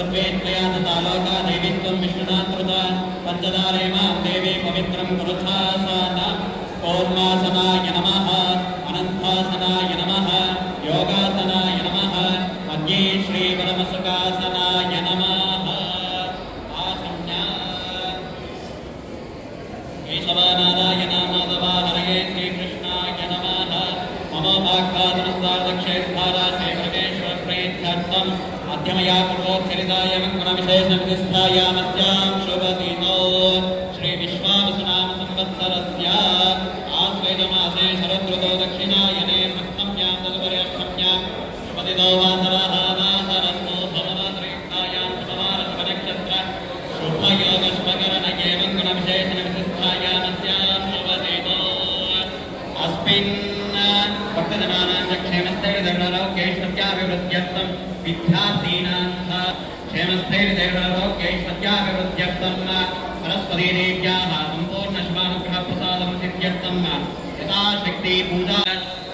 तद्वेत्तयानतालोका देवीत्वं विष्णुनाकृता पञ्चदारे मां देवी पवित्रं कुरुथासन कौर्मासनाय नमः अनन्तासनाय नमः योगासनाय नमः मध्ये श्रीपरमसुखासनाय नमः आसन्या केशवानादाय नामाधवा हरये श्रीकृष्णाय नमः मम भाग्यादनुस्तार्दक्षेत्तारा श्रीपरमेश्वरप्रेत्यर्थम् मध्यमया पूर्वोच्चरिताय मङ्गलविशेषनिष्ठायामस्यां शुभदिनो श्रीविश्वावसुनाम संवत्सरस्य आश्वेजमासे शरदृतो दक्षिणायने सप्तम्यां तदुपरि अष्टम्यां शुभदिनो वासरः वासरस्तु भववासरेष्ठायां शुभवारशुभनक्षत्र शुभयोगशुभकरणये मङ्गलविशेषनिष्ठायामस्यां शुभदिनो अस्मिन् भक्तजनानां क्षेमस्थैर्यधर्मलौक्यैश्वर्याभिवृद्ध्यर्थं विद्यार्थीनां क्षेमस्थैर्यधर्मलौक्यैश्वर्याभिवृद्ध्यर्थं सरस्वतीदेव्याः सम्पूर्णशुभानुग्रहप्रसादं सिद्ध्यर्थं यथाशक्ति पूजा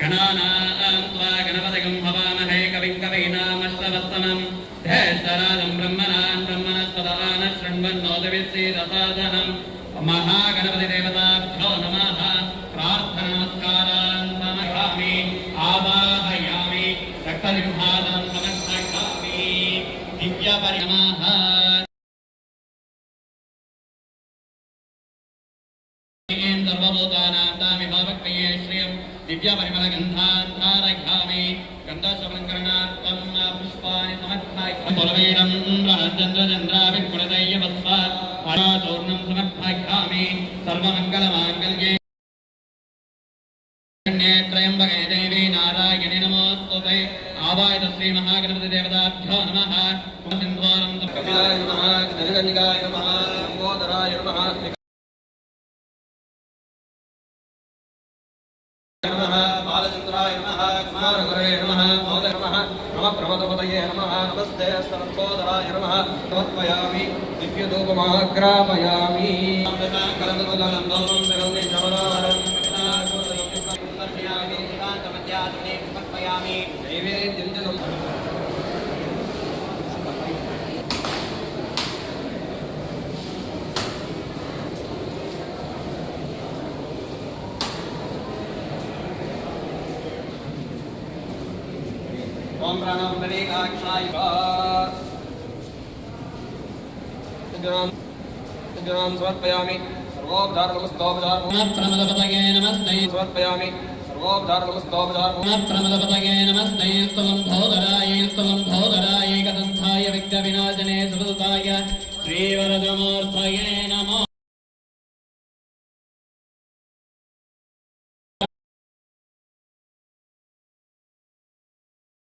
गणानां त्वा गणपतिं हवामहे कविं कवीनामश्रवस्तमं ध्येष्ठराजं ब्रह्मणस्पदा नः शृण्वन्नोतिभिस्सीदसादनं महागणपतिदेवताभ्यो नमः प्रार्थनमस्कारान् समर्पयामि आवाहयामि रक्तसिंहासनं समर्पयामि दिव्यपरिणमः सर्वभूतानां तामिभावक्रिये श्रियं दिव्यपरिमलगन्धान् धारयामि गन्धशवलङ्करणार्थं पुष्पाणि समर्पयामि कुलवीरं चन्द्रचन्द्राभिर्गुणदैवत्सा चूर्णं समर्पयामि सर्वमङ्गलमाङ्गल्ये त्र्यम्बके देवी नारायणि नमोस्तुते आवाहित श्री महागणपति देवताभ्यो नमः सिन्धुवारं तपकाय नमः गणगणिकाय नमः लंबोदराय नमः बालचन्द्राय नमः कुमारगुरवे नमः मोदय नमः नमः प्रमदपतये नमः नमस्ते सरस्वोदराय नमः समर्पयामि दिव्यधूपमाग्रापयामि ओम प्रणव नरेगाक्षाय जनाम समर्पयामि सर्वोपचार नमस्तोपचार प्रणवपतये नमस्ते समर्पयामि सर्वोपचार नमस्तोपचार प्रणवपतये नमस्ते स्तुलंभोदराय कदंथाय विघ्नविनाशने सुभुताय श्रीवरदमूर्तये नमः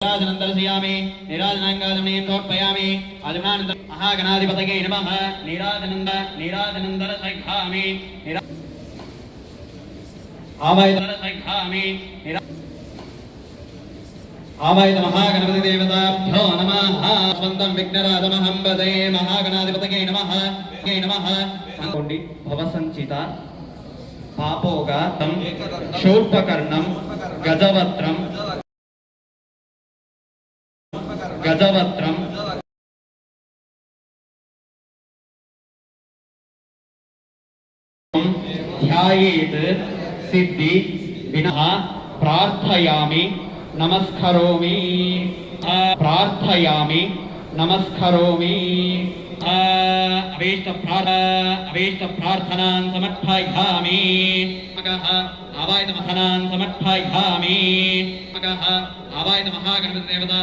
निराजनन्दर्शयामि निराजनाङ्गादमनीं समर्पयामि अधुनानन्दर महागणाधिपतये नमः निराजनन्दरसघामि आवाहितरसघामि आवाहित महागणपति देवताभ्यो नमः स्वन्तं विघ्नराजमहं वदे महागणाधिपतये नमः भवसञ्चिता पापोगातं शूर्पकर्णं गजवक्त्रं ध्यायेत् सिद्धि विनः प्रार्थयामि नमस्करोमि अभीष्ट प्रार्थनां समर्पयामि आवाहितमथनान् समर्पयामि आवाहित महागणपति देवता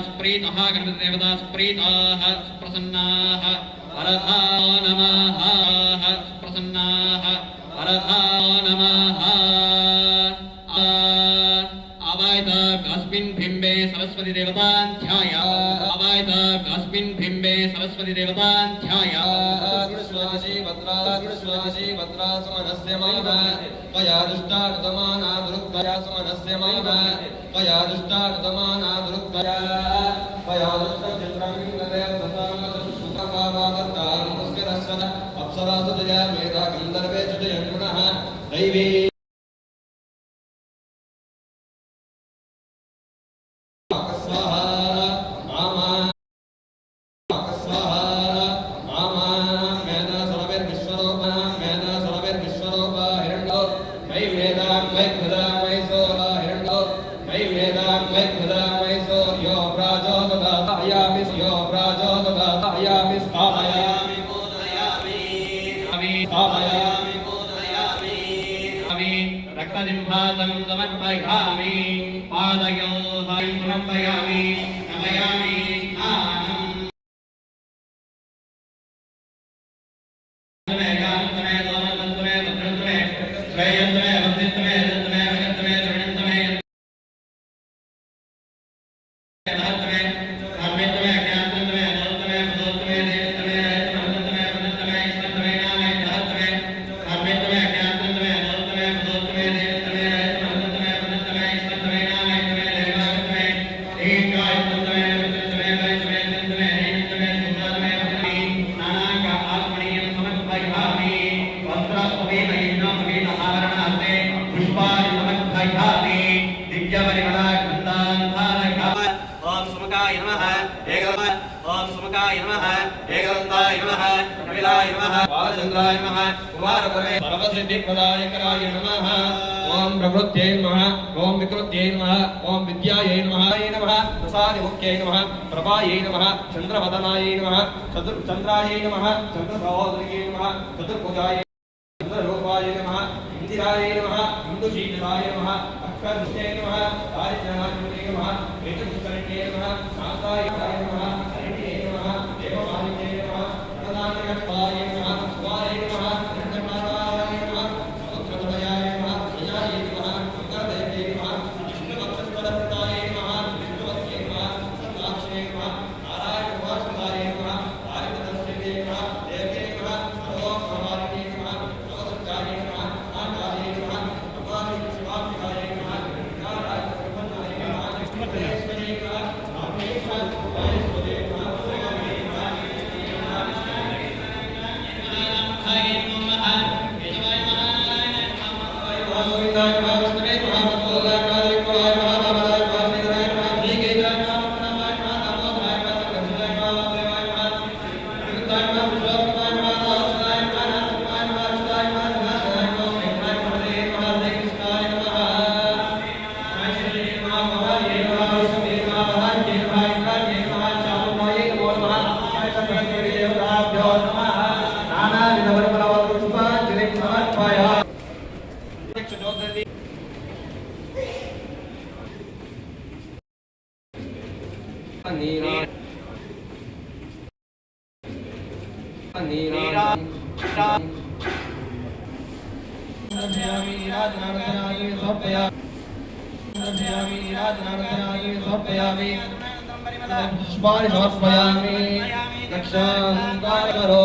सुप्रीताः प्रसन्नाः वरदा नमः प्रसन्नाः वरदा नमः आवाहित अस्मिन् बिम्बे सरस्वती देवतां ध्याय आवाहित अस्मिन् बिम्बे सरस्वती देवतां ध्याय कृष्णासि भद्रा सुमनस्य मैव त्वया दुष्टा कृतमाना दुरुक्तया सुमनस्य मैव त्वया दुष्टा कृतमाना दुरुक्तया त्वया दुष्टचित्रं सुखभावादत्तां पुष्करस्वद अप्सरासु जया मेधा गन्धर्वे जुजयन् गुणः दैवी स्वाहा सिंहासनं समर्पयामि पादयोः समर्पयामि नमयामि स्नानम् ओम प्रवृत्त्यै नमः ओम विकृत्यै नमः ओम विद्यायै नमः प्रसादिमुख्यै नमः प्रभायै नमः चंद्रवदनायै नमः चंद्रायै नमः चंद्रसहोदर्यै नमः चतुर्भुजाय चंद्ररूपाय नमः इंदिरायै नमः इंदुशीलाय नमः अक्षरनिष्ठै नमः दारिद्र्यनाशने नमः वेदपुष्करिण्ये नमः शान्ताय नमः हरिण्ये नमः देवमालिन्ये नमः प्रदानकर्ताय नमः स्वाय नमः चन्द्रमाताय नमः समुद्रतनयाय नमः जयाय नमः गङ्गादेव्यै नमः विष्णुवक्षस्थलस्थिताय नमः विष्णुवत्यै नमः सदाक्षिणे नमः नारायणोपासकाय नमः आयुधदस्यै नमः देव्यै नमः सर्वोपहारिणे नमः नवदुर्गायै नमः नागायै नमः कपालिनी शिवाम्बिकाय नमः नारायणप्रपन्नाय नमः विष्णुतेश्वर्यै नमः रामेश्वर वायुस्वदे नमः पुष्पाणि समर्पयामि लक्षांकारो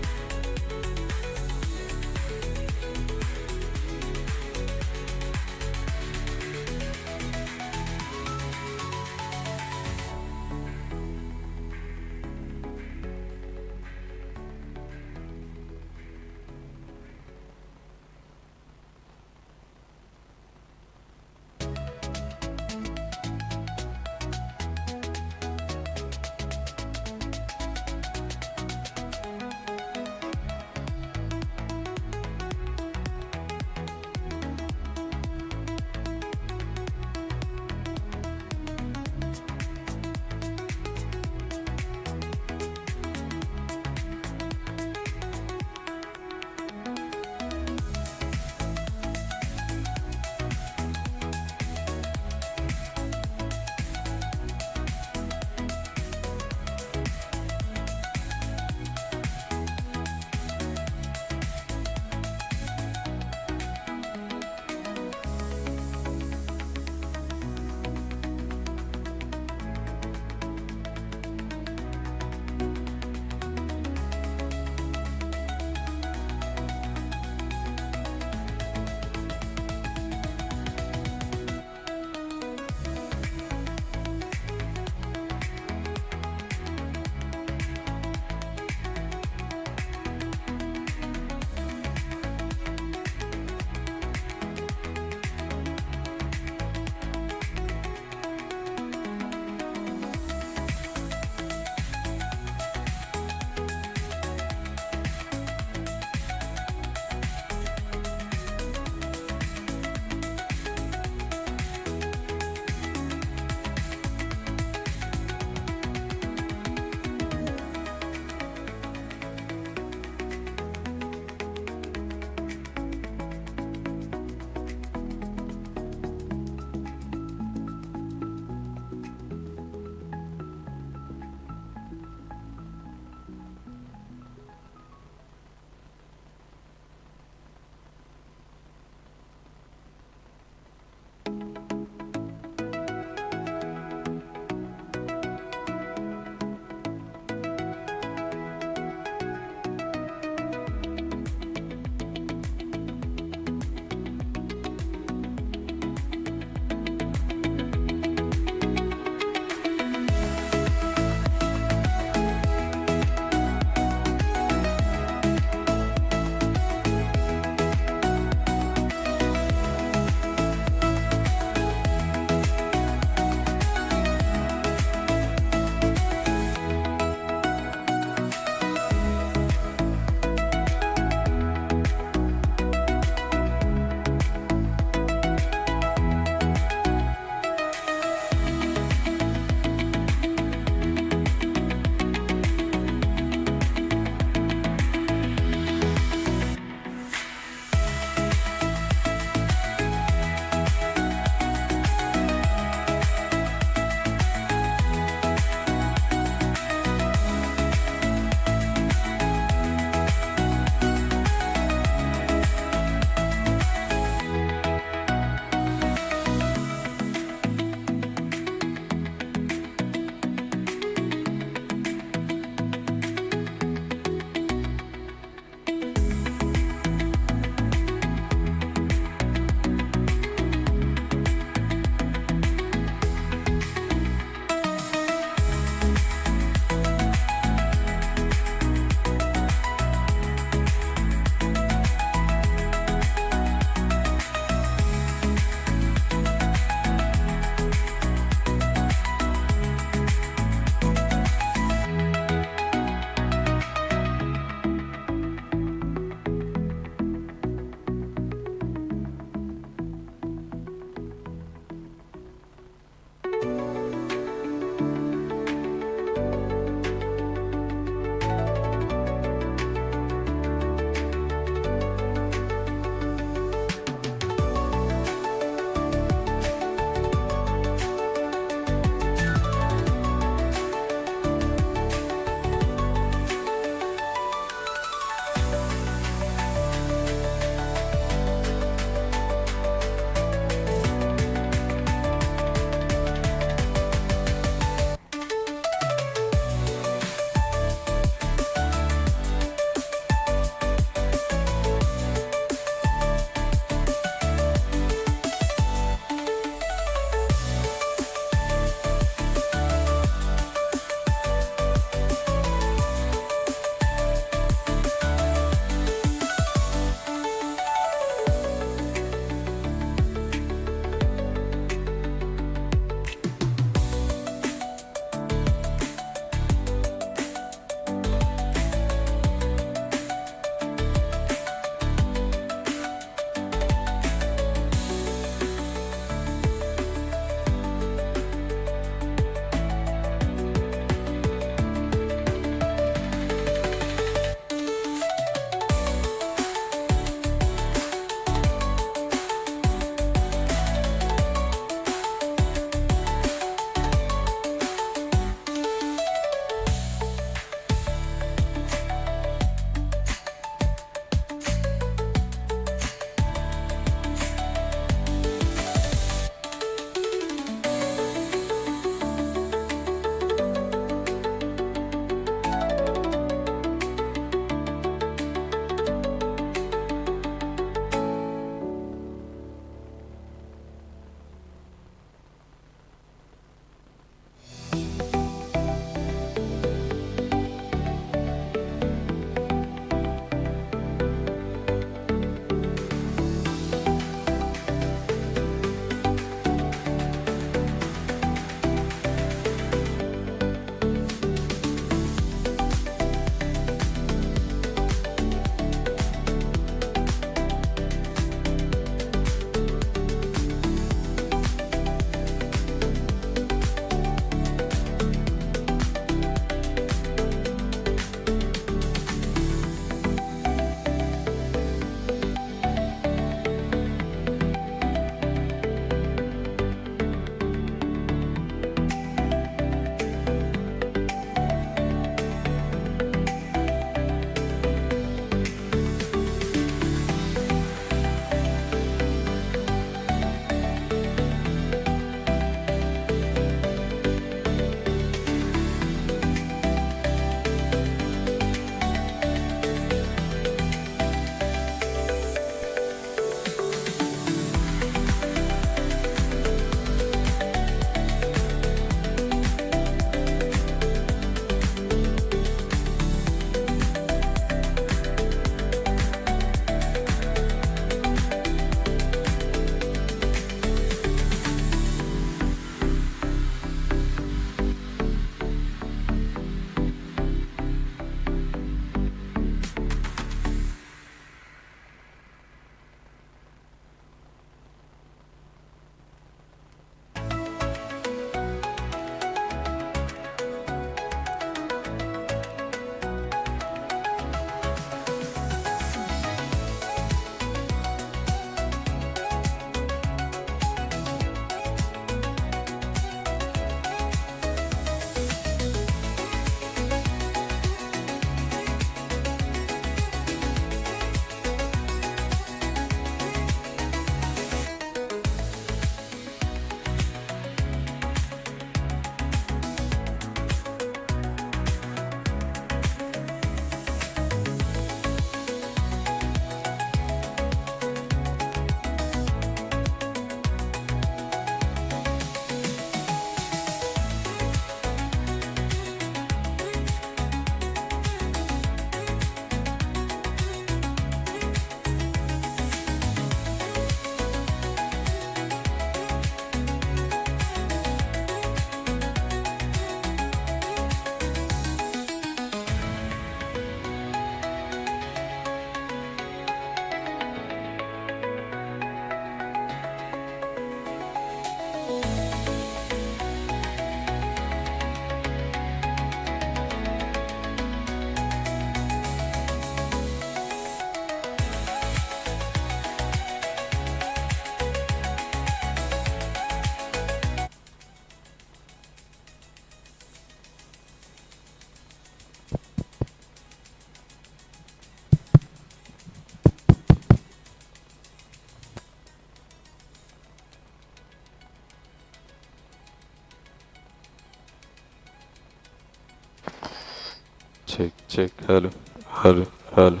check. Hello, hello, hello.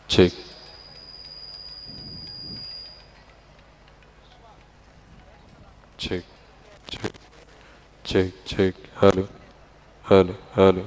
Check. Check, check, check. Hello, hello, hello.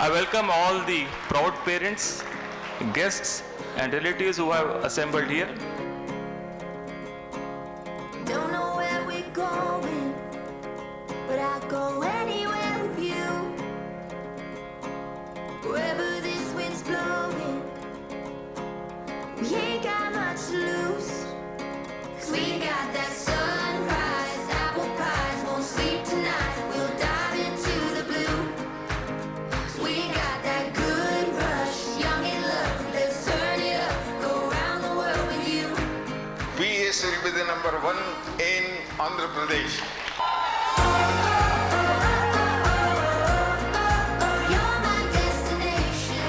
I welcome all the proud parents, guests, and relatives who have assembled here. Don't know where we're going, but I'll go anywhere with you. Wherever this wind's blowing, we ain't got much to lose. 'Cause we got that sunrise, apple pies, won't sleep tonight. We'll dive into the blue. 'Cause we got that good rush, young in love. Let's turn it up, go around the world with you. PES will be the number one in Andhra Pradesh. You're my destination.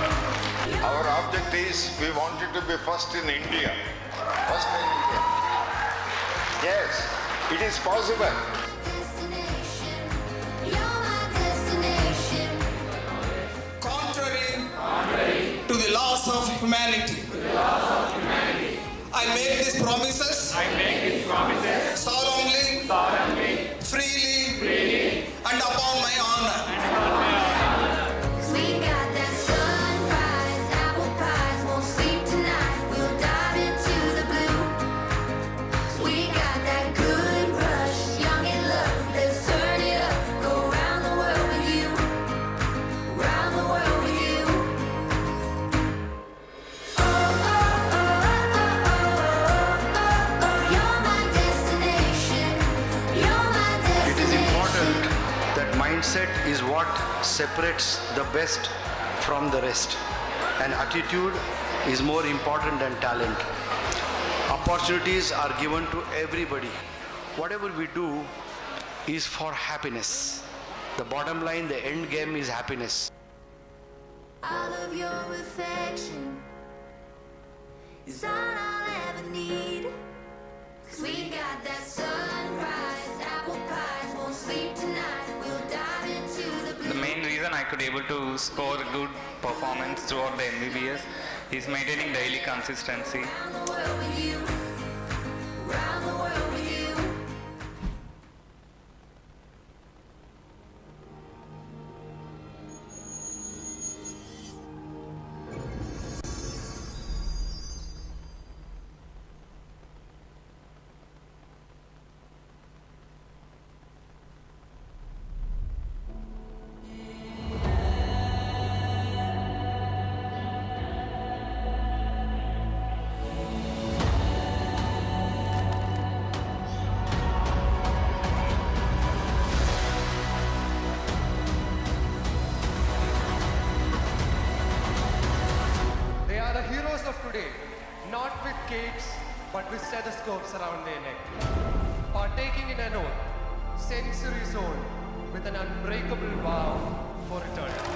Our object is we wanted to be first in India. First in India. Yes, it is possible. Destination. You're my destination. Contrary to the laws of humanity. I make these promises. Solemnly. Freely. And upon my honor. 'Cause we got that sunrise, apple pies, won't sleep tonight. We'll dive into the blue. 'Cause we got that good rush, young in love. Let's turn it up, go round the world with you. Round the world with you. You're my destination. You're my destination. It is important that mindset is what separates the best from the rest, and attitude is more important than talent. Opportunities are given to everybody. Whatever we do is for happiness. The bottom line, the end game is happiness. All of your affection is all I'll ever need. 'Cause we got that sunrise, apple pies, won't sleep tonight. We'll dive into the blue. The main reason I could able to score good performance throughout the MBBS is maintaining daily consistency. Round the world with you. Round the world with you. They are the heroes of today, not with capes, but with stethoscopes around their neck. Partaking in an oath, centuries old, with an unbreakable vow for eternity.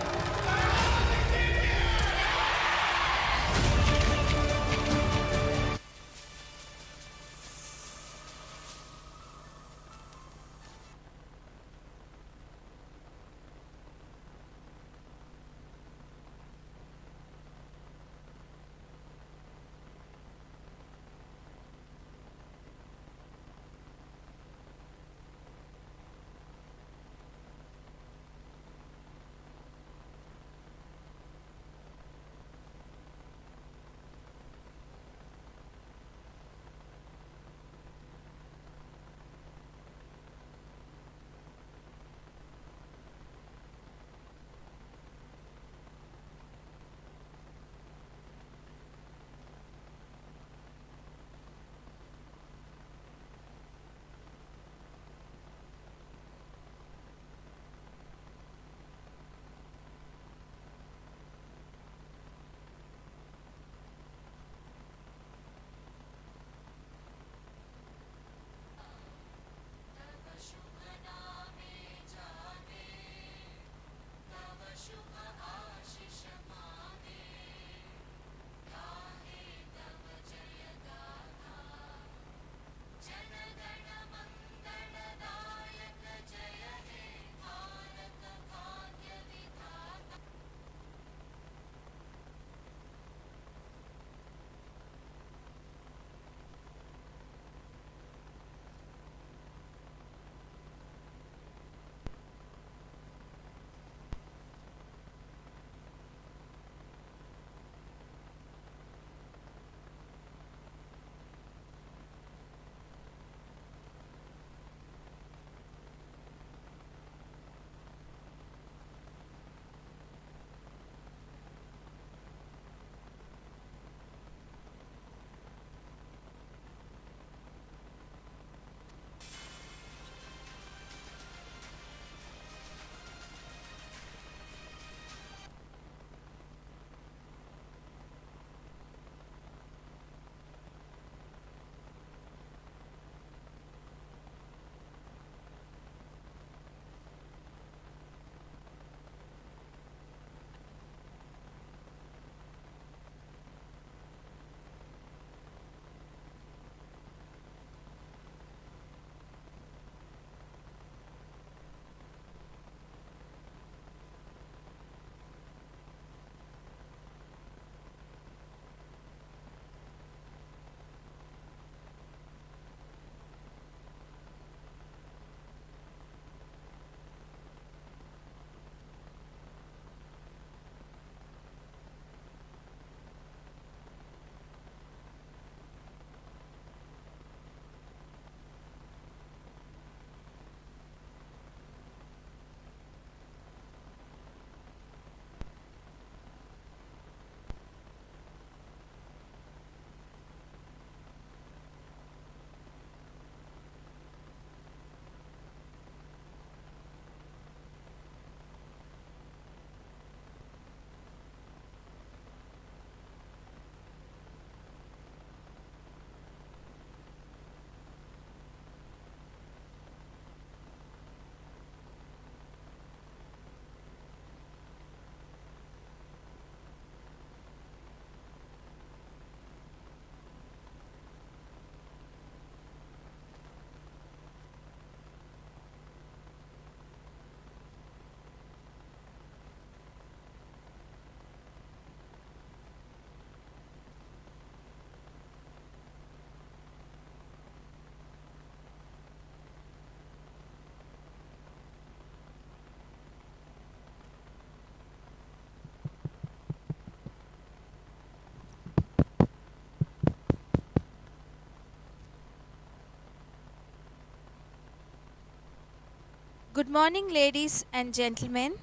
Good morning, ladies and gentlemen.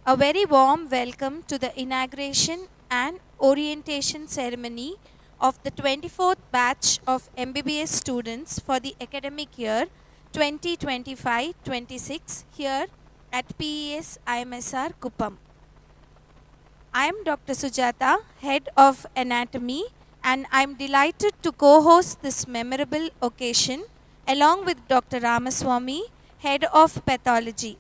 A very warm welcome to the inauguration and orientation ceremony of the 24th batch of MBBS students for the academic year 2025-26 here at PESIMSR Kuppam. I am Dr. Sujata, Head of Anatomy, and I am delighted to co-host this memorable occasion along with Dr. Ramaswamy, Head of Pathology.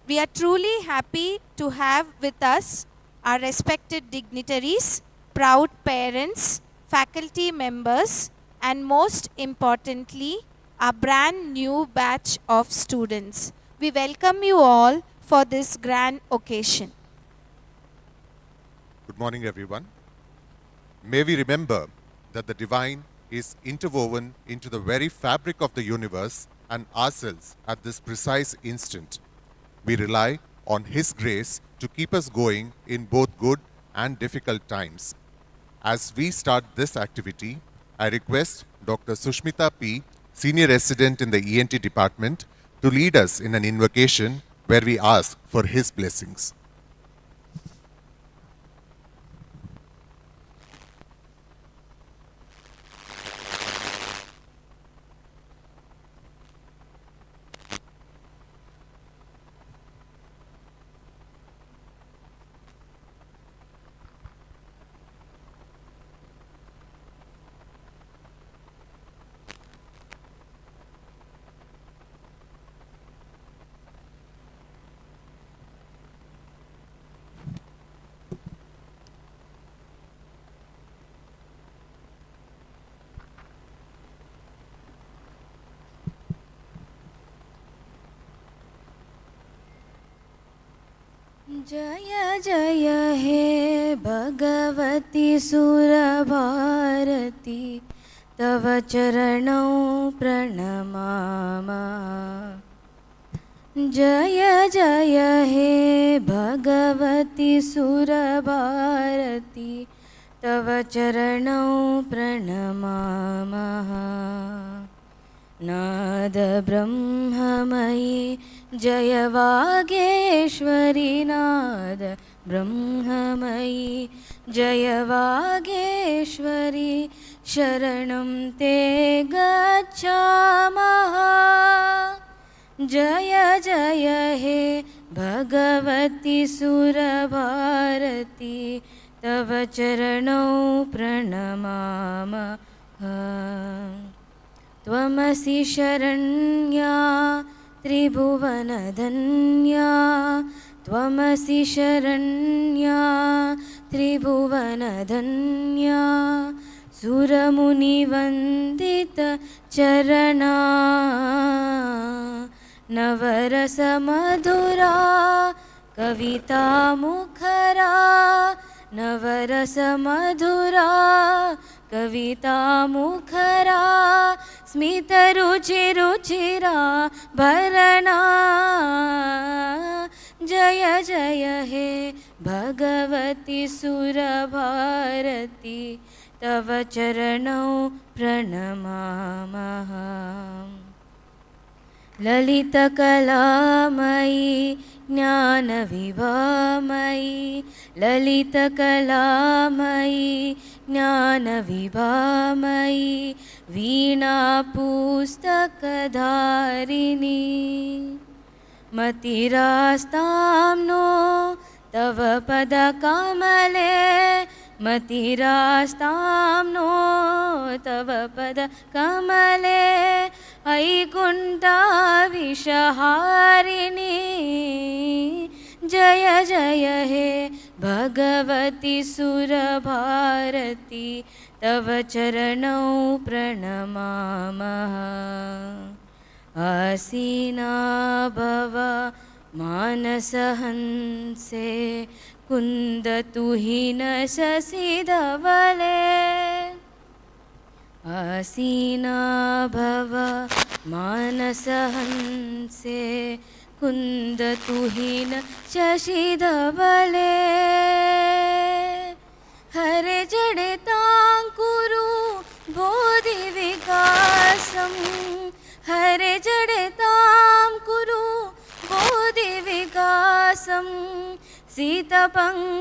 We are truly happy to have with us our respected dignitaries, proud parents, faculty members, and most importantly, our brand new batch of students. We welcome you all for this grand occasion. Good morning, everyone. May we remember that the divine is interwoven into the very fabric of the universe and ourselves at this precise instant. We rely on His grace to keep us going in both good and difficult times. As we start this activity, I request Dr. Sushmita P., Senior Resident in the ENT Department, to lead us in an invocation where we ask for His blessings. जय जय हे भगवती सुरभारती तव चरणौ प्रणमामि जय जय हे भगवती सुरभारती तव चरणौ प्रणमामि नाद ब्रह्ममयी जय वागेश्वरी नाद ब्रह्ममयी जय वागेश्वरी शरणं ते गच्छामः जय जय हे भगवती सुरभारती तव चरणौ प्रणमामः त्वमसि शरण्या त्रिभुवनधन्या त्वमसि शरण्या त्रिभुवनधन्या सुरमुनिवन्दित चरणा नवरसमधुरा कविता मुखरा नवरसमधुरा कविता मुखरा स्मितरुचिरुचिरा भरणा जय जय हे भगवती सुरभारती तव चरणौ प्रणमामः ललितकलामयी ज्ञानविभामयी ललितकलामयी ज्ञानविभामयी वीणापुस्तकधारिणी मतिरास्तां नो तव पदकमले मतिरास्तां नो तव पदकमले ऐकुण्ठाविषहारिणी जय जय हे भगवती सुरभारती तव चरणौ प्रणमामः आसीना भव मानसहंसे कुन्दतुहिन शशिधवले आसीना भव मानसहंसे कुन्दतुहिन शशिधवले हरे जडिताङ्कुरु बोधिविकासं हरे जडितां कुरु सीतपङ्कजतनु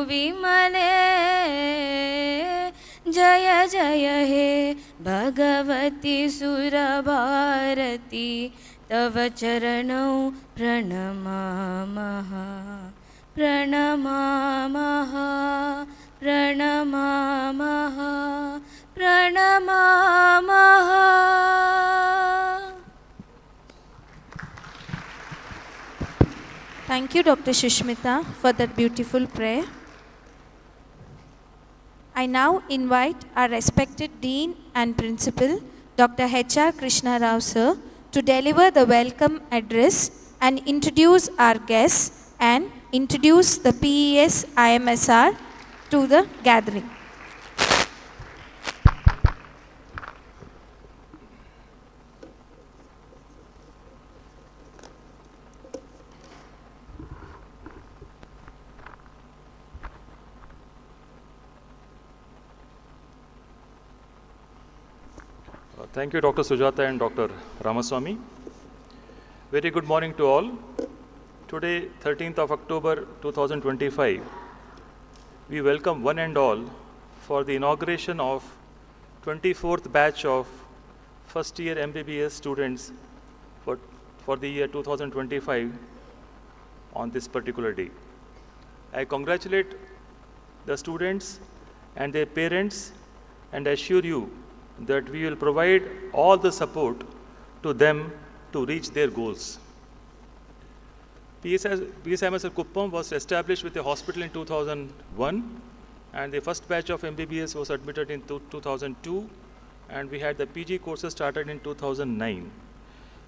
विमले जय जय हे भगवती सुरभारती तव चरणौ प्रणमामः प्रणमामः प्रणमामः प्रणमामः. Thank you, Dr. Shushmita, for that beautiful prayer. I now invite our respected Dean and Principal, Dr. H.R. Krishna Rao sir, to deliver the welcome address and introduce our guests and introduce the PES IMSR to the gathering. Thank you, Dr. Sujata and Dr. Ramaswamy. Very good morning to all. Today, 13th of October 2025, we welcome one and all for the inauguration of 24th batch of first year MBBS students for the year 2025 on this particular day. I congratulate the students and their parents and assure you that we will provide all the support to them to reach their goals. PESIMSR Kuppam was established with a hospital in 2001, and the first batch of MBBS was admitted in 2002, and we had the PG courses started in 2009.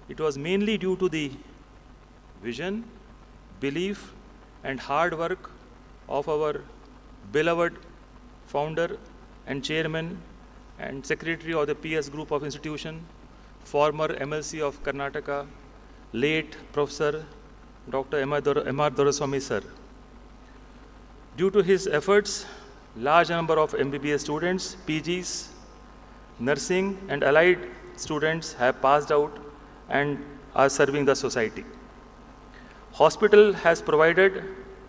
It was mainly due to the vision, belief, and hard work of our beloved founder and chairman and secretary of the PS group of institution, former MLC of Karnataka, late Professor Dr. M.R. Doraswamy sir. Due to his efforts, large number of MBBS students, PGs, nursing and allied students have passed out and are serving the society. Hospital has provided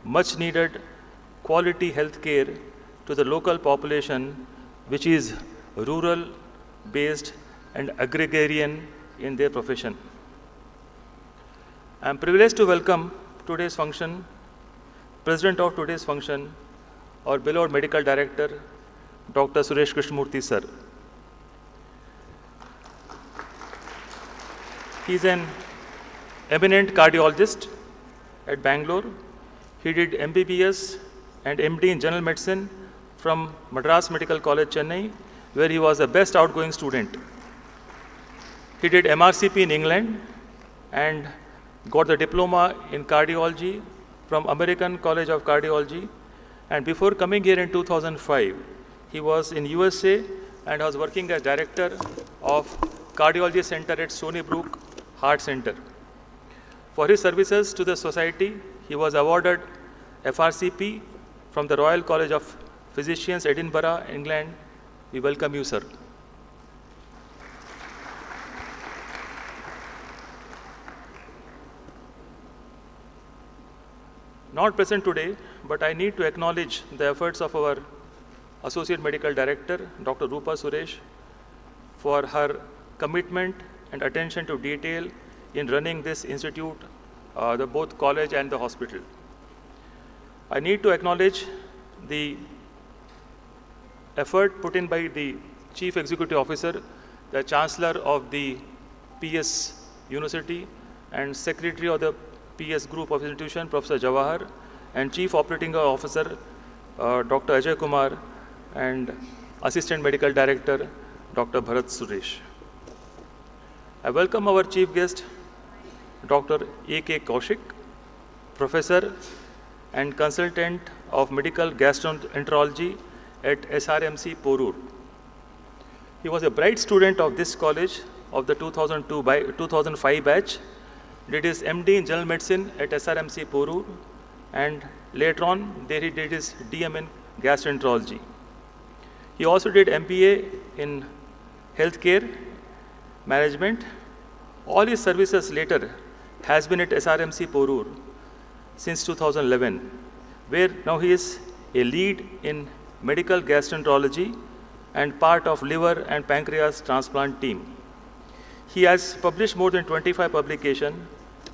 much needed quality health care to the local population, which is rural based and agrarian in their profession. I am privileged to welcome today's function, President of today's function, our beloved Medical Director, Dr. Suresh Krishnamurthy sir. He is an eminent cardiologist at Bangalore. He did MBBS and MD in General Medicine from Madras Medical College, Chennai, where he was the best outgoing student. He did MRCP in England and got the diploma in cardiology from American College of Cardiology. And before coming here in 2005, he was in USA and was working as director of cardiology center at Stony Brook Heart Center. For his services to the society, he was awarded FRCP from the Royal College of Physicians, Edinburgh, England. We welcome you, sir. Not present today, but I need to acknowledge the efforts of our Associate Medical Director, Dr. Rupa Suresh, for her commitment and attention to detail in running this institute, the both college and the hospital. I need to acknowledge the effort put in by the Chief Executive Officer, the Chancellor of the PS University and Secretary of the PS Group of Institution, Professor Jawahar, and Chief Operating Officer, Dr. Ajay Kumar, and Assistant Medical Director, Dr. Bharat Suresh. I welcome our Chief Guest, Dr. A.K. Kaushik, Professor and Consultant of Medical Gastroenterology at SRMC Porur. He was a bright student of this college of the 2005 batch, did his MD in General Medicine at SRMC Porur, and later on there he did his DM in Gastroenterology. He also did MBA in Healthcare Management. All his services later has been at SRMC Porur. since 2011, where now he is a lead in medical gastroenterology and part of liver and pancreas transplant team. He has published more than 25 publications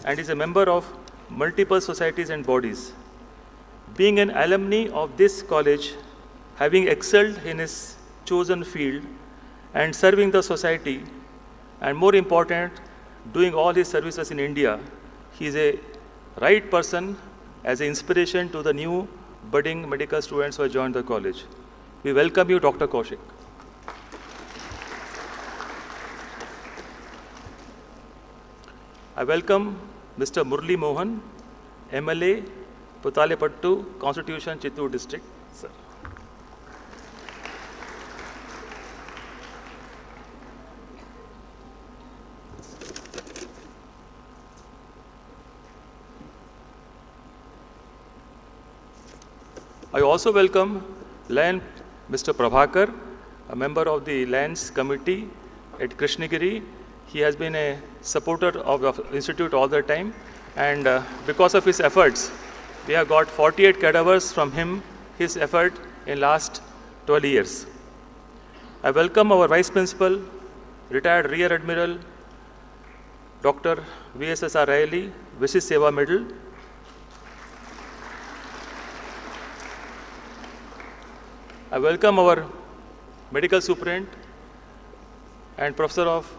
and is a member of multiple societies and bodies. Being an alumni of this college, having excelled in his chosen field and serving the society, and more important, doing all his services in India, he is a right person as an inspiration to the new budding medical students who have joined the college. We welcome you, Dr. Kaushik. I welcome Mr. Murli Mohan, MLA, Putalepattu, Constitution, Chittoor District. Sir. I also welcome Land Mr. Prabhakar, a member of the Lands Committee at Krishnagiri. He has been a supporter of the institute all the time, and because of his efforts, we have got 48 cadavers from him, his effort in last 12 years. I welcome our Vice Principal, retired Rear Admiral, Dr. VSSR Riley, Visis Seva Medal. I welcome our Medical Superintendent and Professor of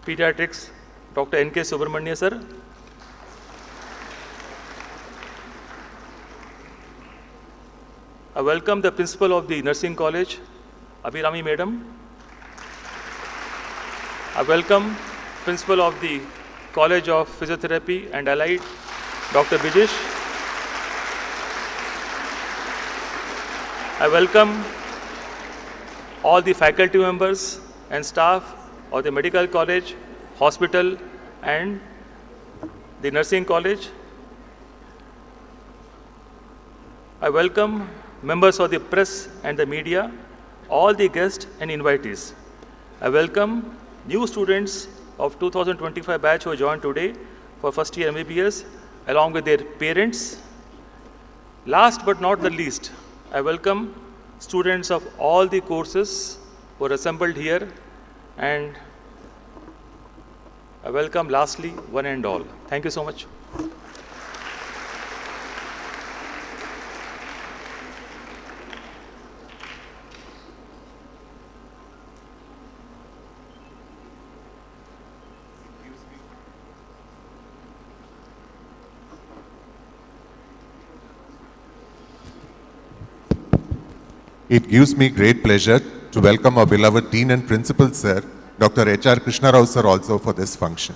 Pediatrics, Dr. N.K. Subramanya sir. I welcome the Principal of the Nursing College, Abhirami Madam. I welcome Principal of the College of Physiotherapy and Allied, Dr. Bijesh. I welcome all the faculty members and staff of the Medical College, Hospital and the Nursing College. I welcome members of the press and the media, all the guests and invitees. I welcome new students of 2025 batch who joined today for first year MBBS along with their parents. Last but not the least, I welcome students of all the courses who are assembled here, and I welcome lastly one and all. Thank you so much. It gives me great pleasure to welcome our beloved Dean and Principal Sir, Dr. H.R. Krishna Rao Sir also for this function.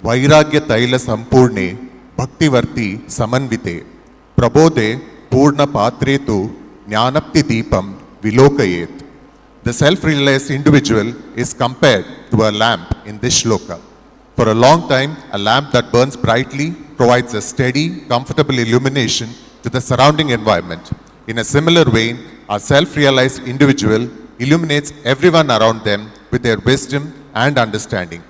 वैराग्य तैल संपूर्णे भक्तिवर्ति समन्विते प्रबोधे पूर्ण पात्रे तु ज्ञानप्ति Deepam विलोकयेत. The self-realized individual is compared to a lamp in this shloka. For a long time, a lamp that burns brightly provides a steady, comfortable illumination to the surrounding environment. In a similar vein, a self-realized individual illuminates everyone around them with their wisdom and understanding.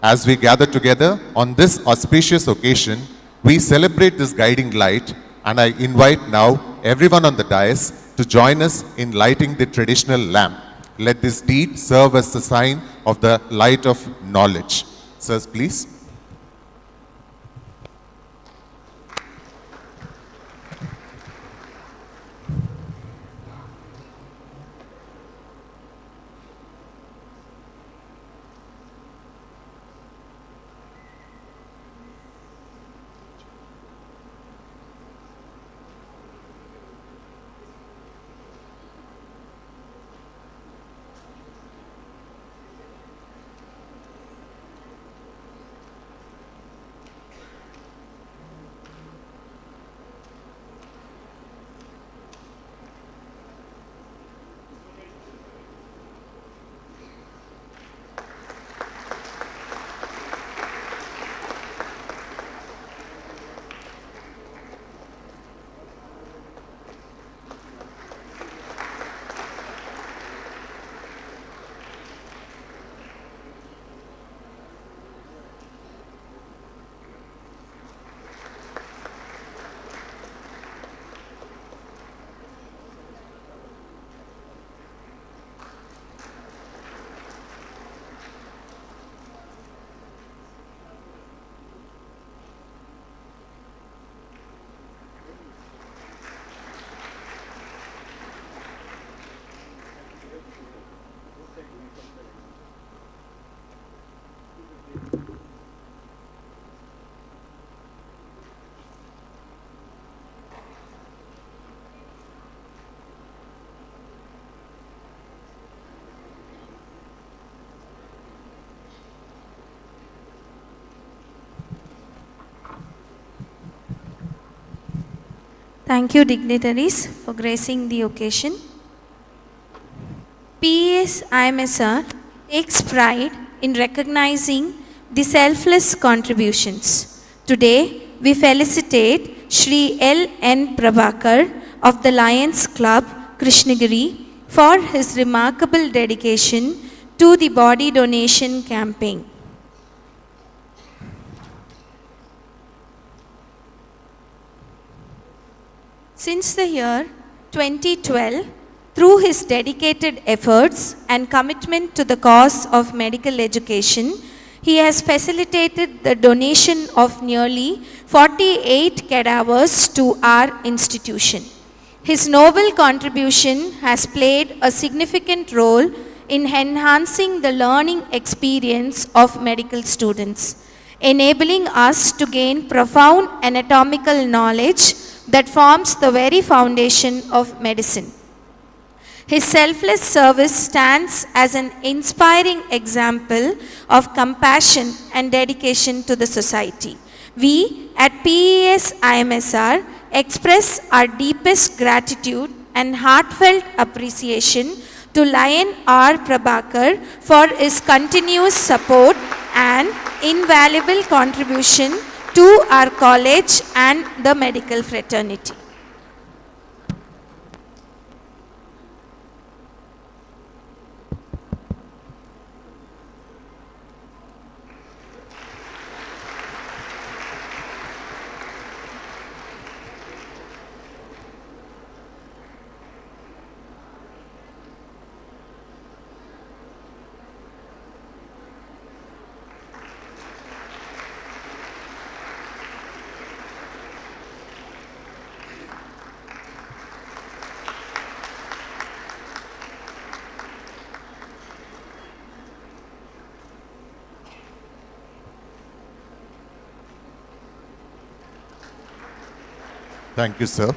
As we gather together on this auspicious occasion, we celebrate this guiding light, and I invite now everyone on the dais to join us in lighting the traditional lamp. Let this deed serve as the sign of the light of knowledge. Sirs, please. Thank you, dignitaries, for gracing the occasion. PESIMSR takes pride in recognizing the selfless contributions. Today, we felicitate Shri L. N. Prabhakar of the Lions Club, Krishnagiri, for his remarkable dedication to the body donation campaign. Since the year 2012, through his dedicated efforts and commitment to the cause of medical education, he has facilitated the donation of nearly 48 cadavers to our institution. His noble contribution has played a significant role in enhancing the learning experience of medical students, enabling us to gain profound anatomical knowledge that forms the very foundation of medicine. His selfless service stands as an inspiring example of compassion and dedication to the society. We at PESIMSR express our deepest gratitude and heartfelt appreciation to Lion R. Prabhakar for his continuous support and invaluable contribution to our college and the medical fraternity. Thank you, sir.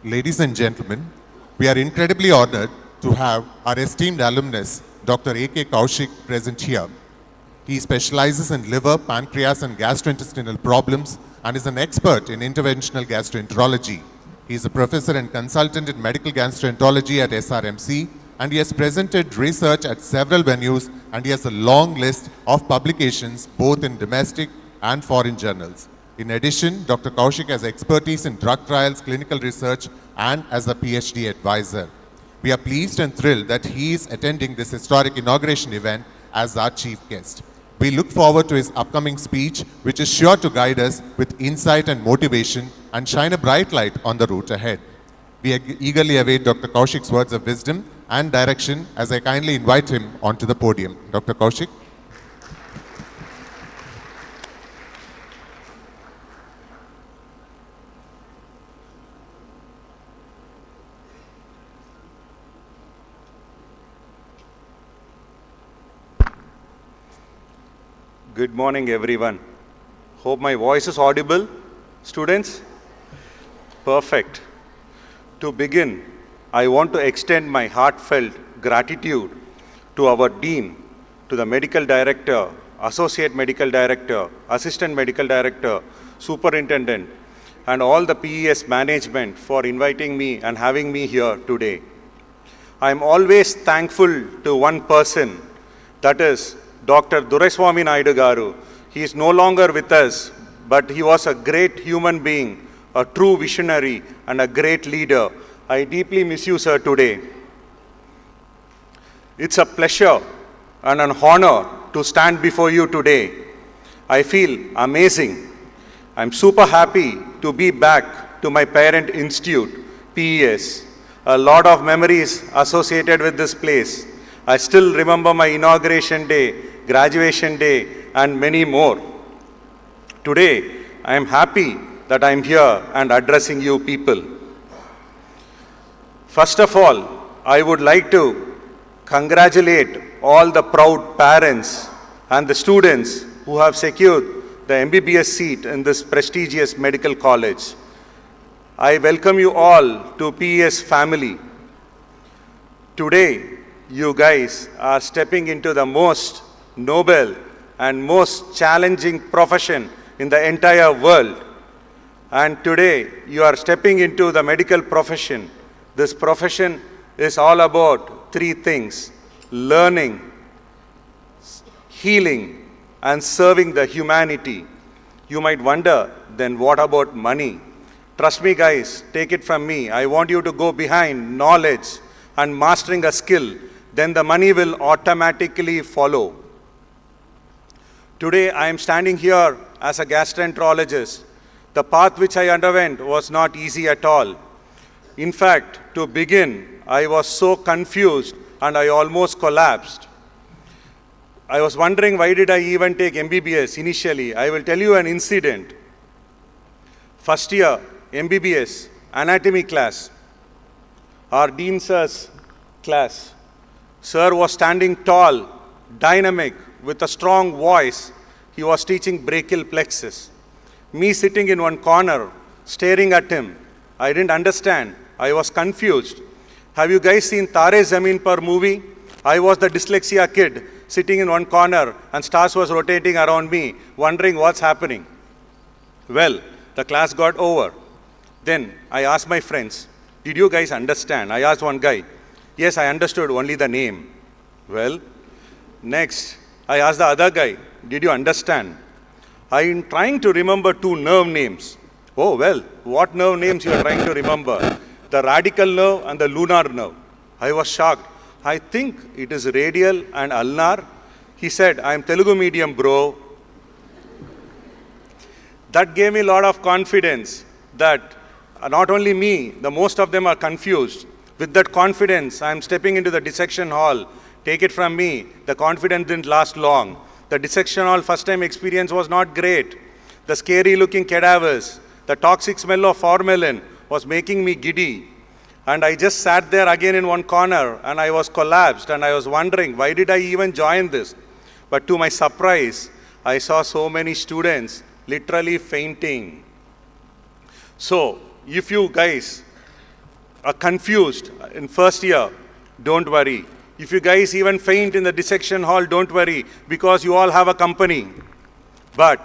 Ladies and gentlemen, we are incredibly honored to have our esteemed alumnus, Dr. A.K. Kaushik, present here. He specializes in liver, pancreas, and gastrointestinal problems and is an expert in interventional gastroenterology. He is a professor and consultant in medical gastroenterology at SRMC, and he has presented research at several venues, and he has a long list of publications both in domestic and foreign journals. In addition, Dr. Kaushik has expertise in drug trials, clinical research, and as a PhD advisor. We are pleased and thrilled that he is attending this historic inauguration event as our chief guest. We look forward to his upcoming speech, which is sure to guide us with insight and motivation and shine a bright light on the route ahead. We eagerly await Dr. Kaushik's words of wisdom and direction as I kindly invite him onto the podium. Dr. Kaushik. Good morning, everyone. Hope my voice is audible. Students? Perfect. To begin, I want to extend my heartfelt gratitude to our Dean, to the Medical Director, Associate Medical Director, Assistant Medical Director, Superintendent, and all the PES management for inviting me and having me here today. I am always thankful to one person, that is Dr. Duraiswamy Naidu Garu. He is no longer with us, but he was a great human being, a true visionary, and a great leader. I deeply miss you, sir, today. It's a pleasure and an honor to stand before you today. I feel amazing. I'm super happy to be back to my parent institute, PES. A lot of memories associated with this place. I still remember my inauguration day, graduation day, and many more. Today, I am happy that I am here and addressing you people. First of all, I would like to congratulate all the proud parents and the students who have secured the MBBS seat in this prestigious medical college. I welcome you all to PES family. Today, you guys are stepping into the most noble and most challenging profession in the entire world. And today you are stepping into the medical profession. This profession is all about three things: learning, healing, and serving the humanity. You might wonder, then what about money? Trust me guys, take it from me. I want you to go behind knowledge and mastering a skill. Then the money will automatically follow. Today I am standing here as a gastroenterologist. The path which I underwent was not easy at all. In fact, to begin, I was so confused and I almost collapsed. I was wondering, why did I even take MBBS initially? I will tell you an incident. First year, MBBS, anatomy class, our Dean Sir's class. Sir was standing tall, dynamic, with a strong voice. He was teaching brachial plexus. Me sitting in one corner, staring at him. I didn't understand. I was confused. Have you guys seen Tare Zameen Par movie? I was the dyslexia kid sitting in one corner and stars was rotating around me, wondering what's happening. Well, the class got over. Then I asked my friends, did you guys understand? I asked one guy. Yes, I understood only the name. Well, next, I asked the other guy, did you understand? I am trying to remember two nerve names. Oh, well, what nerve names you are trying to remember? The radical nerve and the lunar nerve. I was shocked. I think it is radial and ulnar. He said, I am Telugu medium, bro. That gave me a lot of confidence that not only me, the most of them are confused. With that confidence, I am stepping into the dissection hall. Take it from me, the confidence didn't last long. The dissection hall first time experience was not great. The scary looking cadavers, the toxic smell of formalin was making me giddy. And I just sat there again in one corner and I was collapsed and I was wondering, why did I even join this? But to my surprise, I saw so many students literally fainting. So, if you guys are confused in first year, don't worry. If you guys even faint in the dissection hall, don't worry, because you all have a company. But,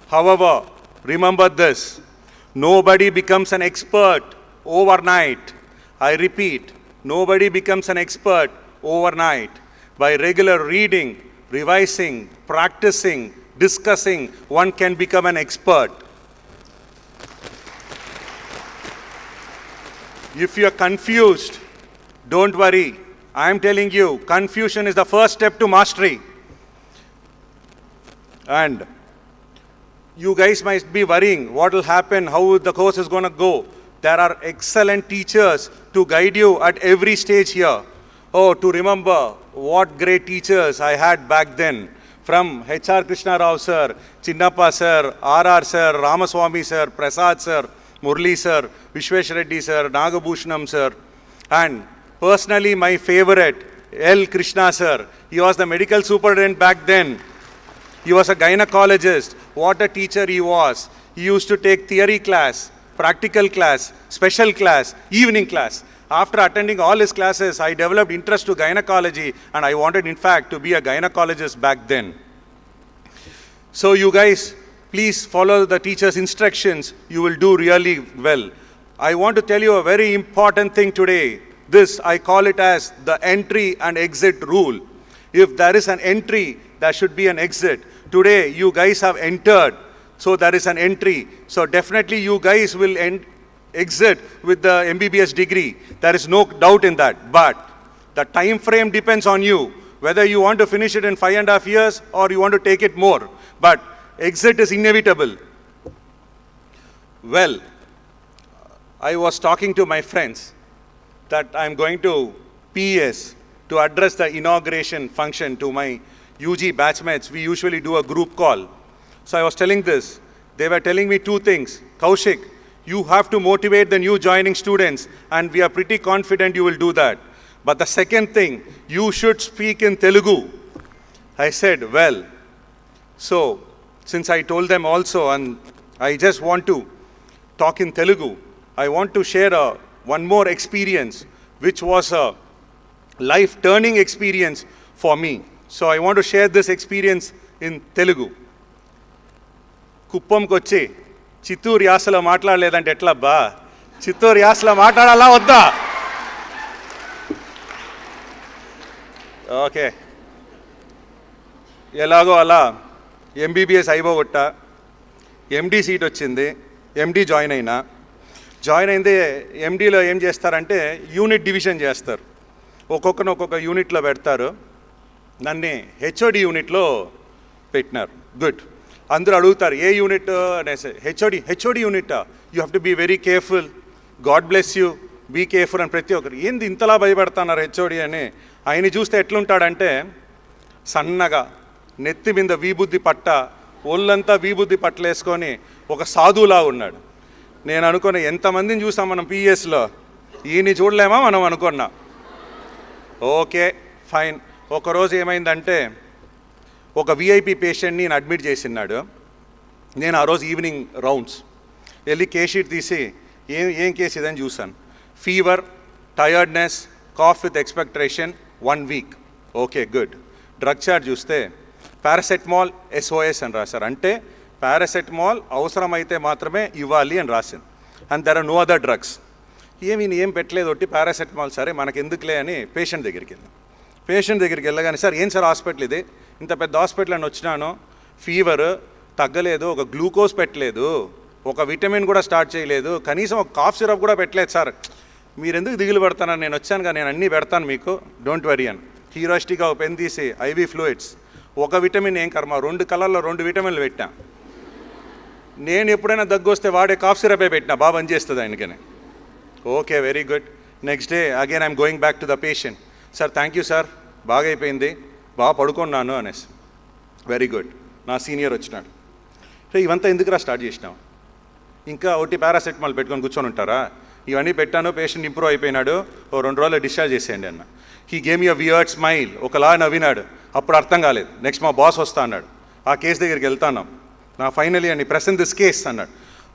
however, remember this, nobody becomes an expert overnight. I repeat, nobody becomes an expert overnight. By regular reading, revising, practicing, discussing, one can become an expert. If you are confused, don't worry. I am telling you, confusion is the first step to mastery. And you guys might be worrying, what will happen, how the course is going to go. There are excellent teachers to guide you at every stage here. Oh, to remember what great teachers I had back then. From H.R. Krishna Rao sir, Chinnappa sir, R.R. sir, Ramaswamy sir, Prasad sir, Murli sir, Vishwesh Reddy sir, Nagabhushanam sir. And personally, my favorite, L. Krishna sir. He was the medical superintendent back then. He was a gynecologist. What a teacher he was. He used to take theory class, practical class, special class, evening class. After attending all his classes, I developed interest to gynecology and I wanted, in fact, to be a gynecologist back then. So you guys, please follow the teacher's instructions. You will do really well. I want to tell you a very important thing today. This, I call it as the entry and exit rule. If there is an entry, there should be an exit. Today, you guys have entered, so there is an entry. So definitely you guys will exit with the MBBS degree. There is no doubt in that. But the time frame depends on you, whether you want to finish it in 5.5 years or you want to take it more. But exit is inevitable. Well, I was talking to my friends that I'm going to PES to address the inauguration function to my UG batchmates. We usually do a group call. So I was telling this. They were telling me two things. Kaushik, you have to motivate the new joining students, and we are pretty confident you will do that. But the second thing, you should speak in Telugu. I said, well, so since I told them also, and I just want to talk in Telugu, I want to share one more experience, which was life-turning experience for me. So I want to share this experience in Telugu. కుప్పంకి వచ్చి చిత్తూరు యాసలో మాట్లాడలేదంటే ఎట్లా అబ్బా? చిత్తూరు యాసలో మాట్లాడాలా వద్దా? Okay, ఎలాగో అలా MBBS అయిపోగొట్టా, MD seat వచ్చింది, MD join అయింది. ఎండీలో ఏం చేస్తారంటే యూనిట్ డివిజన్ చేస్తారు, ఒక్కొక్కరిని ఒక్కొక్క యూనిట్లో పెడతారు. నన్ను హెచ్ఓడి యూనిట్లో పెట్టినారు. గుడ్. అందరూ అడుగుతారు ఏ యూనిట్ అనేసి. HOD unit, you have to be very careful, God bless you, be careful అని ప్రతి ఒక్కరు. ఏంది ఇంతలా భయపడుతున్నారు హెచ్ఓడి అని. ఆయన చూస్తే ఎట్లుంటాడంటే సన్నగా, నెత్తి మీద వీబుద్ధి పట్ట, ఒళ్ళంతా వీబుద్ధి పట్టలేసుకొని ఒక సాధువులా ఉన్నాడు. నేను అనుకున్నా ఎంతమందిని చూసాం మనం పిఎస్లో, ఈయన్ని చూడలేమా మనం అనుకున్నా. Okay fine. ఒకరోజు ఏమైందంటే ఒక విఐపి పేషెంట్ని నేను అడ్మిట్ చేసినాడు. నేను ఆ రోజు ఈవినింగ్ రౌండ్స్ వెళ్ళి కేస్ షీట్ తీసి ఏం కేసు ఇదని చూశాను. Fever, tiredness, cough with expectoration, 1 week. Okay good. Drug chart చూస్తే పారాసెటమాల్ SOS అని రాశారు. అంటే పారాసెటమాల్ అవసరమైతే మాత్రమే ఇవ్వాలి అని రాసింది. And there are no other drugs. ఏం పెట్టలేదు, ఒట్టి పారాసెటమాల్. సరే మనకెందుకులే అని పేషెంట్ దగ్గరికి వెళ్ళగానే సార్ ఏం సార్ హాస్పిటల్ ఇది, ఇంత పెద్ద హాస్పిటల్ అని వచ్చినాను, ఫీవర్ తగ్గలేదు, ఒక గ్లూకోజ్ పెట్టలేదు, ఒక విటమిన్ కూడా స్టార్ట్ చేయలేదు, కనీసం ఒక కాఫ్ సిరప్ కూడా పెట్టలేదు సార్. మీరు ఎందుకు దిగులు పడతానని, నేను వచ్చాను కదా, నేను అన్నీ పెడతాను మీకు, డోంట్ వరీ అని. క్యూరియాసిటీగా ఒక పెన్ తీసి IV ఫ్లూయిడ్స్, ఒక విటమిన్ ఏం కర్మ, 2 కలర్లో 2 విటమిన్లు పెట్టా. నేను ఎప్పుడైనా దగ్గు వస్తే వాడే కాఫ్ సిరపే పెట్టినా, బాగా పనిచేస్తుంది ఆయనకని. Okay very good. Next day again I'm going back to the patient. Sir thank you sir, బాగా అయిపోయింది, బాగా పడుకున్నాను అనేసి. Very good. నా సీనియర్ వచ్చినాడు. ఇవంతా ఎందుకురా స్టార్ట్ చేసినావు, ఇంకా ఒకటి పారాసెటమాల్ పెట్టుకొని కూర్చొని ఉంటారా, ఇవన్నీ పెట్టాను, పేషెంట్ ఇంప్రూవ్ అయిపోయినాడు, ఓ 2 రోజులు డిశ్చార్జ్ చేసేయండి అన్న. He gave you weird smile, ఒకలా నవ్వినాడు. అప్పుడు అర్థం కాలేదు. నెక్స్ట్ మా బాస్ వస్తా అన్నాడు, ఆ కేసు దగ్గరికి వెళ్తాను, నా ఫైనలీ అని ప్రెసెంట్ దిస్ కేస్ అన్నాడు.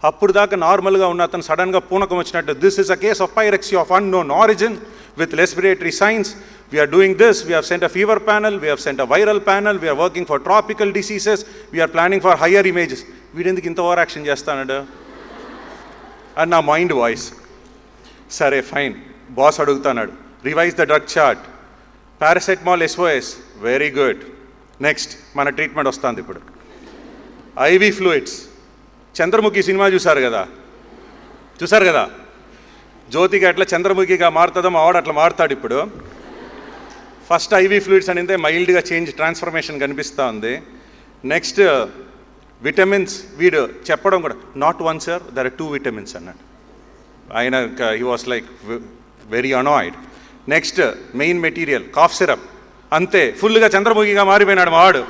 అప్పుడు దాకా నార్మల్గా ఉన్న అతను సడన్గా పూనకం వచ్చినట్టు, this is a case of pyrexia of unknown origin with respiratory signs. We are doing this. We have sent a fever panel. We have sent a viral panel. We are working for tropical diseases. We are planning for higher images. వీడెందుకు ఇంత over action చేస్తాడు అని నా mind voice. సరే fine. Boss అడుగుతున్నాడు, revise the drug chart, paracetamol SOS, very good. Next మన treatment వస్తుంది ఇప్పుడు. IV fluids, Chandramukhi cinema చూసారు కదా, జ్యోతిగా ఎట్లా చంద్రముఖిగా మారుతుందో మా వాడు అట్లా మారుతాడు ఇప్పుడు. ఫస్ట్ IV ఫ్లూయిడ్స్ అనిందే మైల్డ్గా చేంజ్, ట్రాన్స్ఫర్మేషన్ కనిపిస్తూ ఉంది. నెక్స్ట్ విటమిన్స్, వీడు చెప్పడం కూడా, not 1 sir, there are 2 vitamins అన్నాడు. ఆయన he was like very annoyed. Next main material cough syrup, అంతే ఫుల్గా చంద్రముఖిగా మారిపోయినాడు మా వాడు.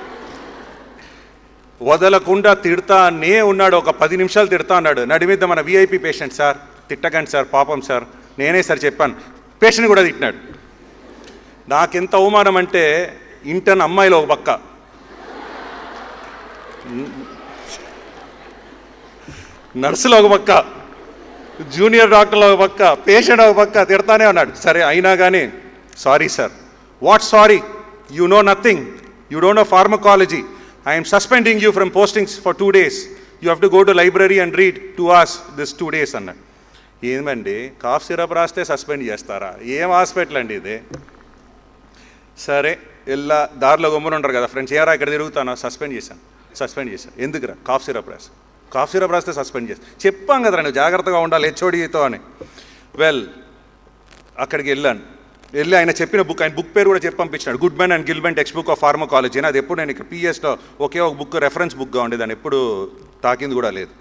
వదలకుండా తిడతానే ఉన్నాడు, ఒక 10 నిమిషాలు తిడతా అన్నాడు. నడిమిద్ద మన VIP పేషెంట్, సార్ తిట్టకండి సార్, పాపం సార్, నేనే సార్ చెప్పాను. పేషెంట్ కూడా తిట్టినాడు. నాకెంత అవమానం అంటే, ఇంటర్న్ అమ్మాయిలు ఒక పక్క, నర్సులు ఒక పక్క, జూనియర్ డాక్టర్లు ఒక పక్క, పేషెంట్ ఒక పక్క తిడతానే ఉన్నాడు. సరే అయినా కానీ, sorry sir. What sorry, you know nothing, you don't know pharmacology, I'm suspending you from postings for 2 days. You have to go to library and read 2 hours this 2 days అన్నాడు. ఏమండి కాఫ్ సిరప్ రాస్తే suspend చేస్తారా, ఏం hospital అండి ఇది. సరే ఇలా దారిలో గమ్మున ఉంటారు కదా ఫ్రెండ్స్, ఏరా ఇక్కడ తిరుగుతాను, సస్పెండ్ చేశాను. ఎందుకురా, కాఫ్ సిరప్ రాస్తే సస్పెండ్ చేస్తాను. చెప్పాం కదరా నువ్వు జాగ్రత్తగా ఉండాలి HODతో అని. వెల్ అక్కడికి వెళ్ళి ఆయన చెప్పిన బుక్, ఆయన బుక్ పేరు కూడా చెప్పి పంపించాడు, Goodman and Gilman textbook of pharmacology అని. అది ఎప్పుడు నేను ఇక్కడ PSలో ఒకే ఒక బుక్ రెఫరెన్స్ బుక్గా ఉండేది, దాన్ని ఎప్పుడు తాకింది కూడా లేదు.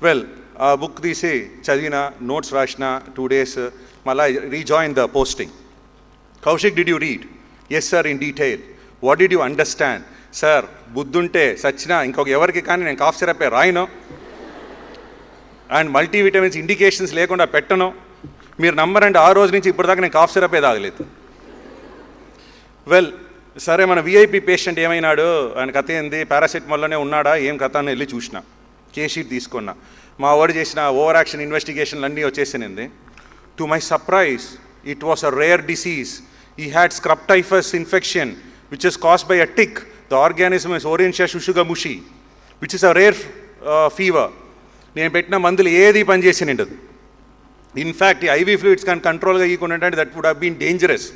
వెల్ ఆ బుక్ తీసి చదివిన, నోట్స్ రాసిన, 2 days, మళ్ళీ rejoin the posting. Kaushik, did you read? Yes sir, in detail. What did you understand? Sir బుద్ధుంటే సచ్చినా ఇంకొక ఎవరికి కానీ నేను కాఫ్ సిరపే రాయను, అండ్ మల్టీవిటమిన్స్ ఇండికేషన్స్ లేకుండా పెట్టను. మీరు నమ్మరండి, ఆ రోజు నుంచి ఇప్పటిదాకా నేను కాఫ్ సిరపే తాగలేదు. వెల్ సరే, మన VIP పేషెంట్ ఏమైనాడు, ఆయన కథ ఏంది, పారాసెటమాల్లోనే ఉన్నాడా, ఏం కథ అని వెళ్ళి చూసిన, కేస్ షీట్ తీసుకున్నా. మా వాడు చేసిన ఓవర్ యాక్షన్ ఇన్వెస్టిగేషన్లు అన్నీ వచ్చేసినింది. To my surprise, it was a rare disease. He had scrub typhus infection, which is caused by a tick. The organism is Orantia shushugamushi, which is a rare fever. నేను పెట్టిన మందులు ఏది పనిచేసి ఉండదు. In fact ఈ ఐవీ ఫ్లూయిడ్స్ కానీ కంట్రోల్గా ఇవ్వకుండా that would have been dangerous.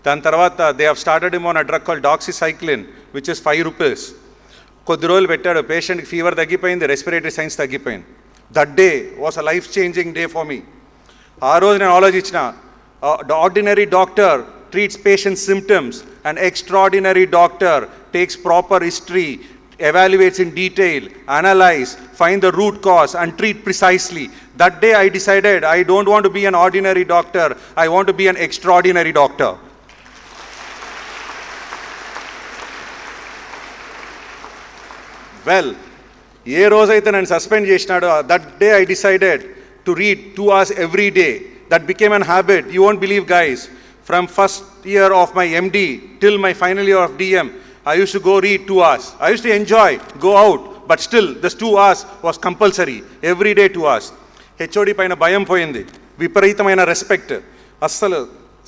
దాని తర్వాత they have started him on a drug call doxycycline which is ₹5. కొద్ది రోజులు పెట్టాడు, పేషెంట్కి ఫీవర్ తగ్గిపోయింది, రెస్పిరేటరీ సైన్స్ తగ్గిపోయింది. That day was a life changing day for me. ఆ రోజు నేను ఆలోచించిన, ordinary doctor treats patient symptoms, an extraordinary doctor takes proper history, evaluates in detail, analyze, find the root cause and treat precisely. That day I decided I don't want to be an ordinary doctor, I want to be an extraordinary doctor. Well, ఏ రోజైతే నన్ను suspend చేసినాడో that day I decided to read 2 hours every day. That became an habit. You won't believe, guys. From first year of my MD till my final year of DM, I used to go read 2 hours. I used to enjoy, go out, but still this 2 hours was compulsory. Every day 2 hours. HOD పైన భయం పోయింది, విపరీతమైన respect. అస్సలు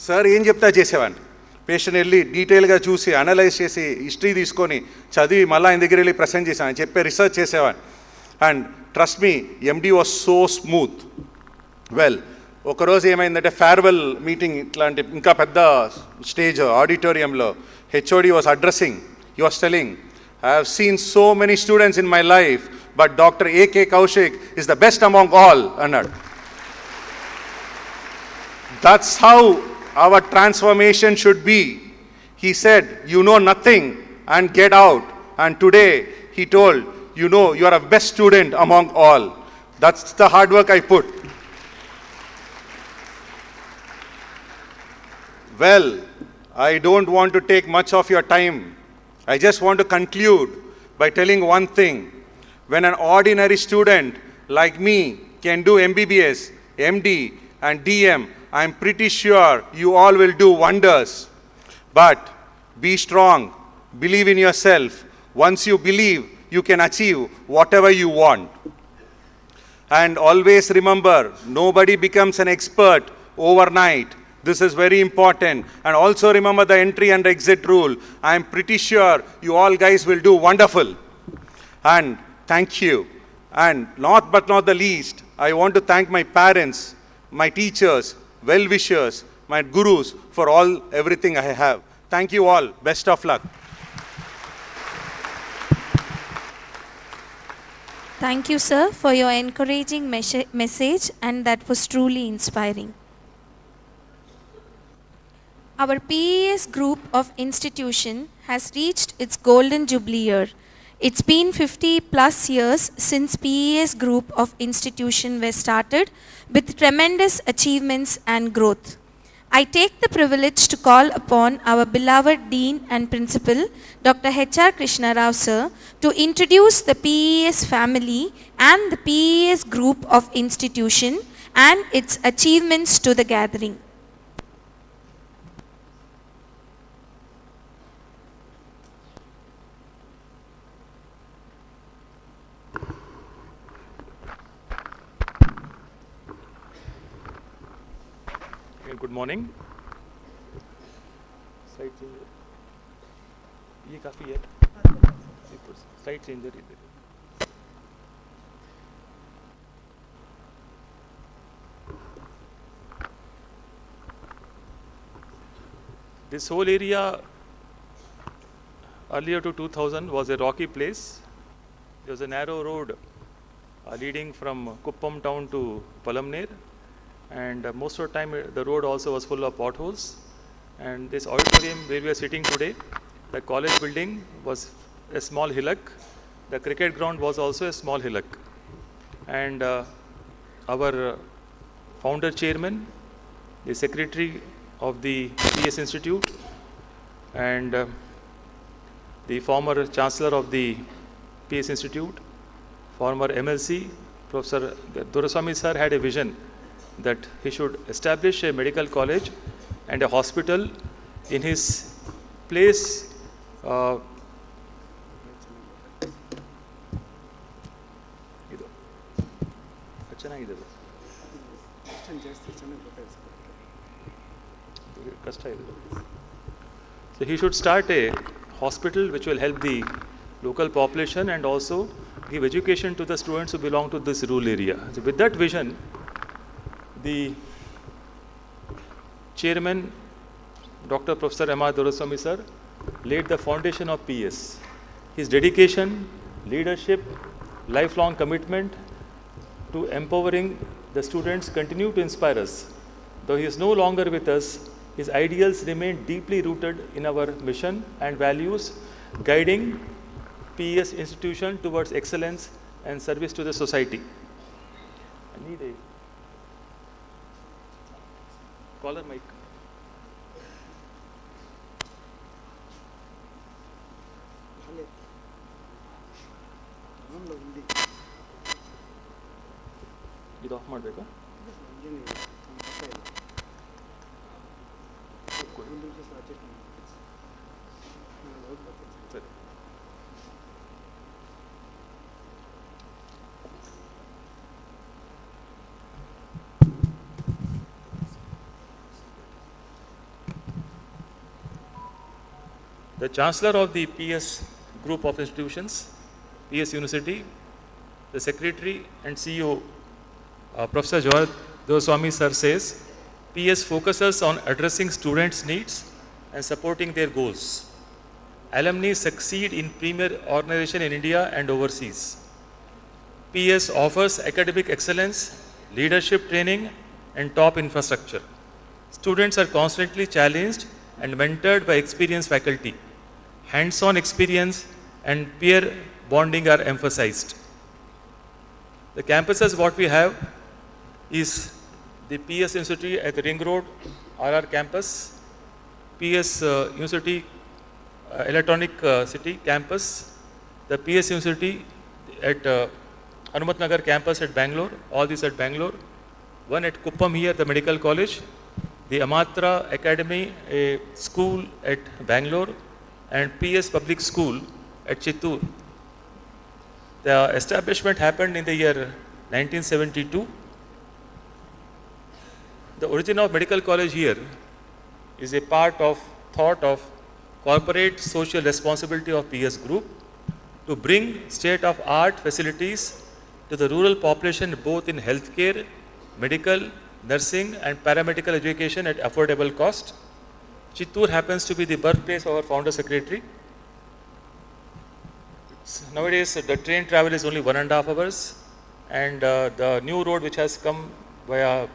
sir ఏం చెప్తా చేసేవాడిని. Patient వెళ్ళి డీటెయిల్గా చూసి అనలైజ్ చేసి హిస్టరీ తీసుకొని చదివి మళ్ళీ ఆయన దగ్గర వెళ్ళి ప్రజెంట్ చేశాను, ఆయన చెప్పే రీసెర్చ్ చేసేవాడిని. And trust me, MD was so smooth. Well, ఒకరోజు ఏమైందంటే ఫేర్వెల్ మీటింగ్, ఇట్లాంటి ఇంకా పెద్ద స్టేజ్ ఆడిటోరియంలో HOD was addressing. He was telling, I have seen so many students in my life, but Dr. A.K. Kaushik is the best among all, అన్నాడు. That's how our transformation should be. He said, you know nothing and get out. And today he told, you know, you are a best student among all. That's the hard work I put. Well, I don't want to take much of your time. I just want to conclude by telling one thing. When an ordinary student like me can do MBBS, MD and DM, I'm pretty sure you all will do wonders. But be strong, believe in yourself. Once you believe, you can achieve whatever you want. And always remember, nobody becomes an expert overnight. This is very important. And also remember the entry and exit rule. I am pretty sure you all guys will do wonderful. And thank you. And not but not the least, I want to thank my parents, my teachers, well-wishers, my gurus for everything I have. Thank you all. Best of luck. Thank you, sir, for your encouraging message, and that was truly inspiring. Our PES group of institution has reached its golden jubilee year. It's been 50 plus years since PES group of institution were started with tremendous achievements and growth. I take the privilege to call upon our beloved Dean and Principal, Dr. H.R. Krishna Rao sir, to introduce the PES family and the PES group of institution and its achievements to the gathering. Good morning. Slide changer. ये काफी है. Slide changer इधर. This whole area earlier to 2000 was a rocky place. There was a narrow road leading from Kuppam town to Palamner. And most of the time the road also was full of potholes. And this auditorium where we are sitting today, the college building was a small hillock. The cricket ground was also a small hillock. And our founder chairman, the secretary of the PS Institute, and the former chancellor of the PS Institute, former MLC, Professor Duraswamy sir, had a vision that he should establish a medical college and a hospital in his place. So he should start a hospital which will help the local population and also give education to the students who belong to this rural area. So with that vision, the chairman, Dr. Professor M.R. Doraswamy sir, laid the foundation of PS. His dedication, leadership, lifelong commitment to empowering the students continue to inspire us. Though he is no longer with us, his ideals remain deeply rooted in our mission and values, guiding PES institution towards excellence and service to the society. I need a caller mic. ಇದು of ಮಾಡಬೇಕಾ? ಸರಿ. The Chancellor of the PS Group of Institutions, PS University, the Secretary and CEO, Professor Jawahar Doraswamy sir says, PS focuses on addressing students' needs and supporting their goals. Alumni succeed in premier organization in India and overseas. PS offers academic excellence, leadership training, and top infrastructure. Students are constantly challenged and mentored by experienced faculty. Hands-on experience and peer bonding are emphasized. The campuses what we have is the PS University at the Ring Road, RR campus, PS University Electronic City campus, the PS University at Hanumat Nagar campus at Bangalore, all these at Bangalore, one at Kuppam here, the Medical College, the Amatra Academy, a school at Bangalore, and PS Public School at Chittoor. The establishment happened in the year 1972. The origin of medical college here is a part of thought of corporate social responsibility of PS Group to bring state-of-art facilities to the rural population both in healthcare, medical, nursing and paramedical education at affordable cost. Chittoor happens to be the birthplace of our founder secretary. Nowadays, the train travel is only 1.5 hours, and the new road which has come via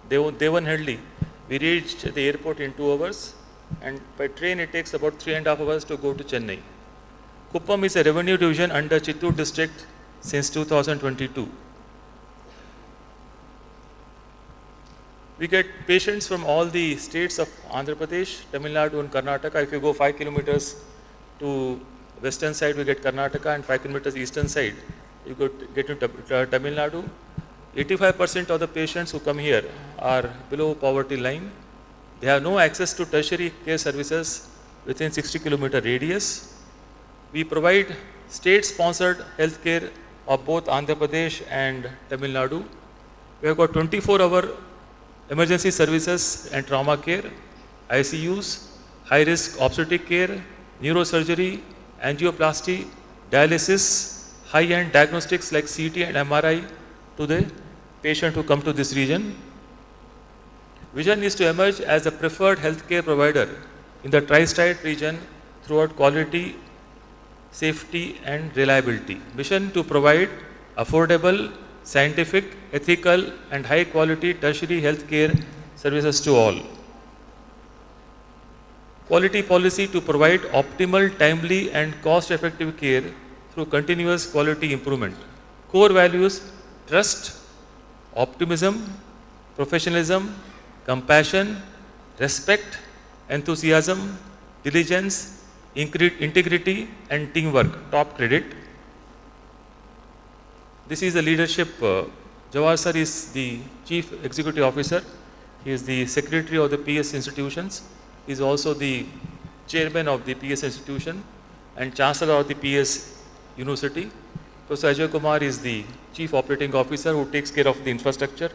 Devanhalli, we reached the airport in 2 hours, and by train it takes about 3.5 hours to go to Chennai. Kuppam is a revenue division under Chittoor district since 2022. We get patients from all the states of Andhra Pradesh, Tamil Nadu and Karnataka. If you go 5 kilometers to western side, we get Karnataka, and 5 kilometers eastern side, you get to Tamil Nadu. 85% of the patients who come here are below poverty line. They have no access to tertiary care services within 60-kilometer radius. We provide state-sponsored healthcare of both Andhra Pradesh and Tamil Nadu. We have got 24-hour emergency services and trauma care, ICUs, high-risk obstetric care, neurosurgery, angioplasty, dialysis, high-end diagnostics like CT and MRI to the patient who come to this region. Vision is to emerge as a preferred healthcare provider in the tri-state region throughout quality, safety and reliability. Mission to provide affordable, scientific, ethical and high quality tertiary healthcare services to all. Quality policy to provide optimal, timely and cost-effective care through continuous quality improvement. Core values: trust, optimism, professionalism, compassion, respect, enthusiasm, diligence, integrity and teamwork. Top credit. This is the leadership. Jawahar sir is the Chief Executive Officer. He is the Secretary of the PS institutions. He is also the Chairman of the PS institution and Chancellor of the PS University. Professor Ajay Kumar is the Chief Operating Officer who takes care of the infrastructure.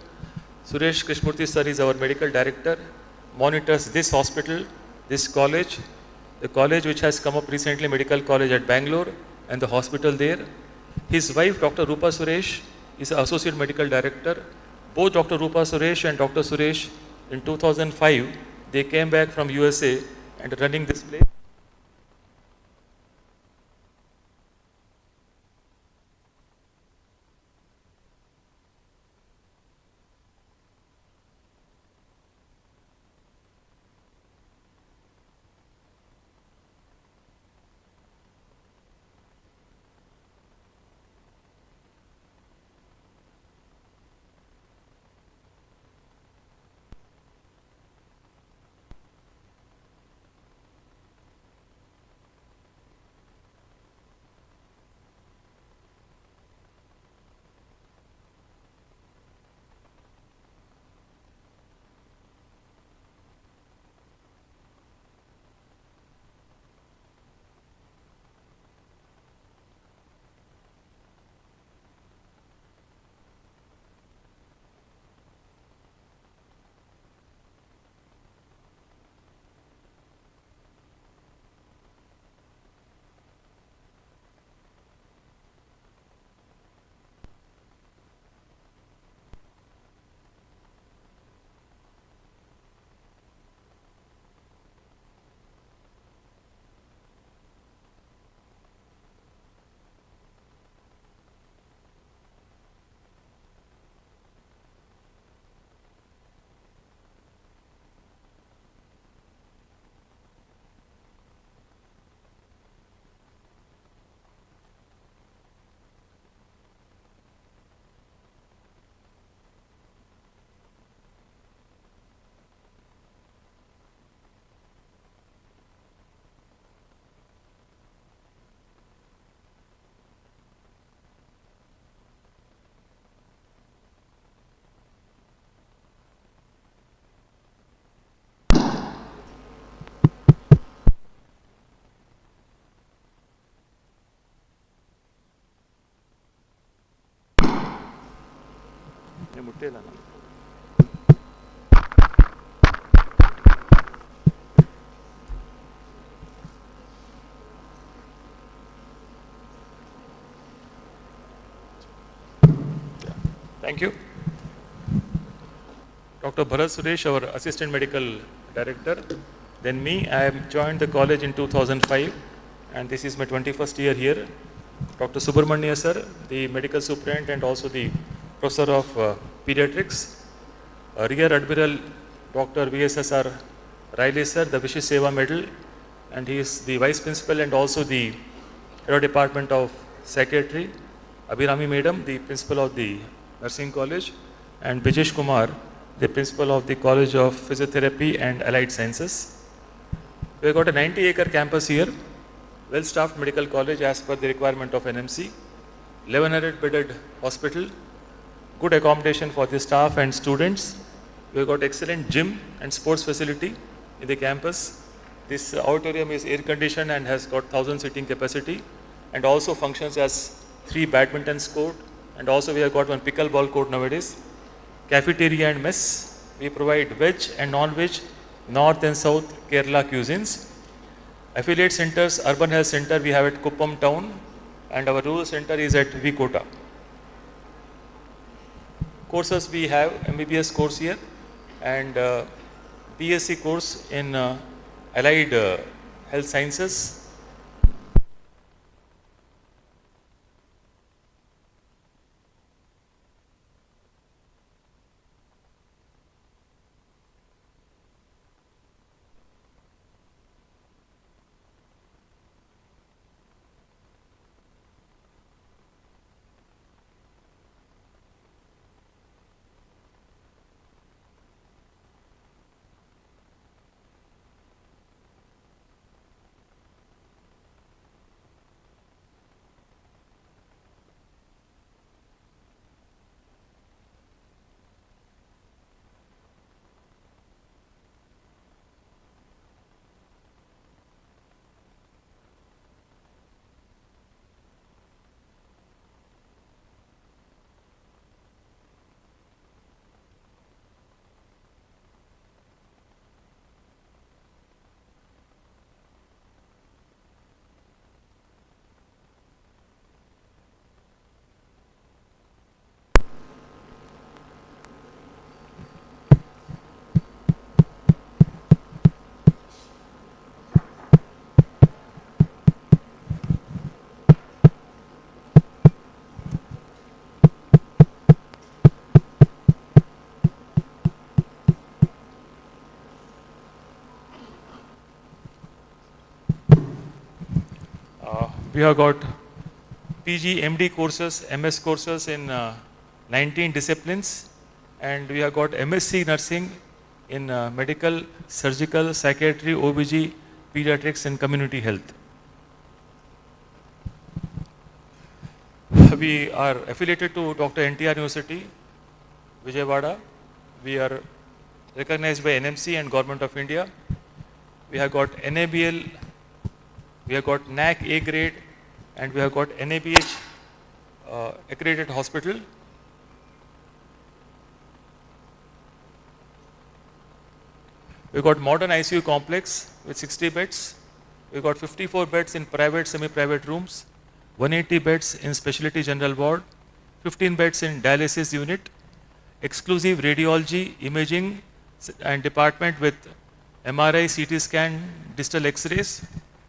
Suresh Krishmurthy sir is our Medical Director. monitors this hospital, this college, the college which has come up recently, Medical College at Bangalore, and the hospital there. His wife, Dr. Rupa Suresh, is Associate Medical Director. Both Dr. Rupa Suresh and Dr. Suresh, in 2005, they came back from USA and running this place. Thank you. Dr. Bharat Suresh, our Assistant Medical Director. Then me, I have joined the college in 2005 and this is my 21st year here. Dr. Subramania sir, the Medical Superintendent and also the Professor of Pediatrics. Rear Admiral Dr. VSSR Riley sir, the Vishish Seva Medal, and he is the Vice Principal and also the Head of Department of Psychiatry. Abhirami Madam, the Principal of the Nursing College, and Bijesh Kumar, the Principal of the College of Physiotherapy and Allied Sciences. We have got a 90-acre campus here, well-staffed medical college as per the requirement of NMC, 1100-bedded hospital, good accommodation for the staff and students. We have got excellent gym and sports facility in the campus. This auditorium is air-conditioned and has got 1,000 seating capacity and also functions as 3 badminton court, and also we have got 1 pickleball court nowadays. Cafeteria and mess. We provide veg and non-veg, North and South Kerala cuisines. Affiliate centers, Urban Health Center we have at Kuppam town and our rural center is at Vikota. Courses we have MBBS course here and BSc course in Allied Health Sciences. We have got PG, MD courses, MS courses in 19 disciplines, and we have got MSc Nursing in medical, surgical, psychiatry, OBG, pediatrics and community health. We are affiliated to Dr. NTR University, Vijayawada. We are recognized by NMC and Government of India. We have got NABL, we have got NAC A grade, and we have got NABH accredited hospital. We got modern ICU complex with 60 beds. We got 54 beds in private, semi-private rooms, 180 beds in specialty general ward, 15 beds in dialysis unit, exclusive radiology, imaging and department with MRI, CT scan, digital X-rays.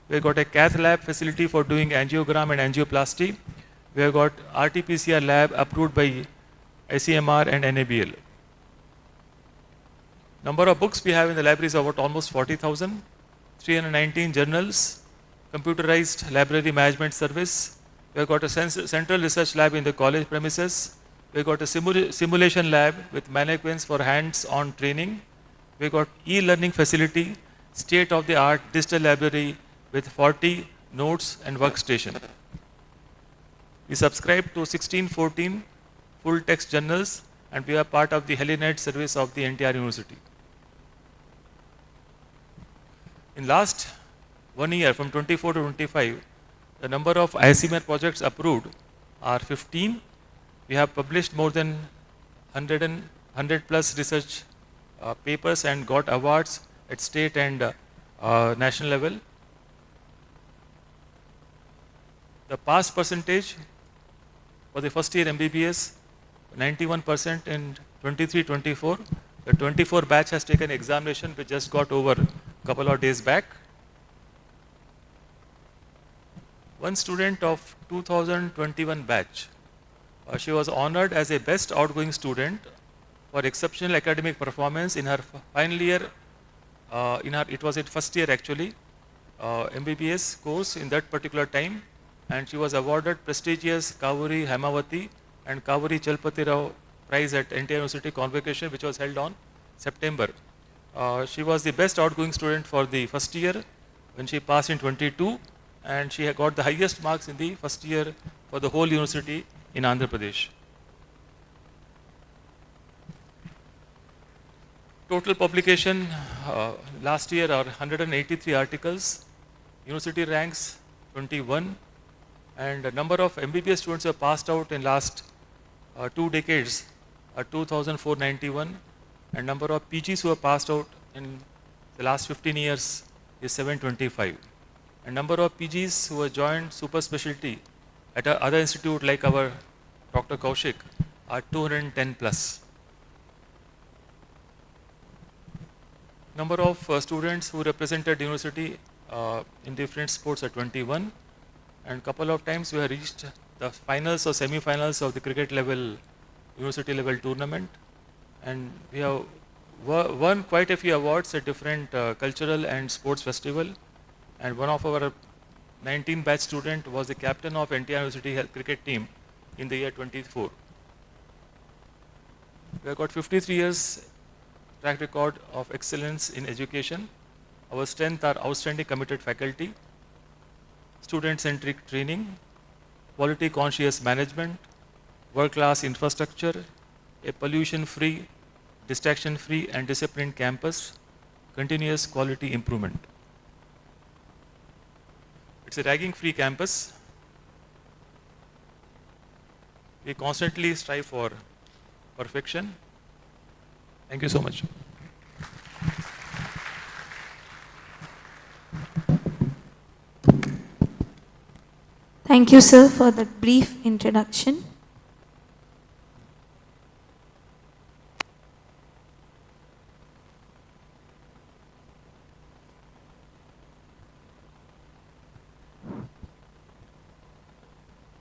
We have got a cath lab facility for doing angiogram and angioplasty. We have got RT-PCR lab approved by ICMR and NABL. Number of books we have in the library is about almost 40,000, 319 journals, computerized library management service. We have got a central research lab in the college premises. We have got a simulation lab with mannequins for hands-on training. We have got e-learning facility, state-of-the-art digital library with 40 notes and workstation. We subscribe to 1614 full-text journals, and we are part of the Helenite service of the NTR University. In last 1 year, from 24 to 25, the number of ICMR projects approved are 15. We have published more than 100 plus research papers and got awards at state and national level. The pass percentage for the first year MBBS, 91% in 23-24. The 24 batch has taken examination, which just got over a couple of days back. One student of 2021 batch, she was honored as a best outgoing student for exceptional academic performance in her final year, it was its first year actually, MBBS course in that particular time, and she was awarded prestigious Kavuri Hemavati and Kavuri Chalpati Rao prize at NTR University Convocation, which was held on September. She was the best outgoing student for the first year when she passed in 22, and she had got the highest marks in the first year for the whole university in Andhra Pradesh. Total publication last year are 183 articles, university ranks 21, and the number of MBBS students who have passed out in last 2 decades are 2,491, and number of PGs who have passed out in the last 15 years is 725. And number of PGs who have joined super specialty at other institute like our Dr. Kaushik are 210 plus. Number of students who represented university in different sports are 21, and couple of times we have reached the finals or semi-finals of the cricket level, university level tournament, and we have won quite a few awards at different cultural and sports festival, and one of our 19 batch student was the captain of NTR University cricket team in the year 24. We have got 53 years track record of excellence in education. Our strength are outstanding committed faculty, student-centric training, quality conscious management, world-class infrastructure, a pollution-free, distraction-free and disciplined campus, continuous quality improvement. It's a ragging-free campus. We constantly strive for perfection. Thank you so much. Thank you, sir, for that brief introduction.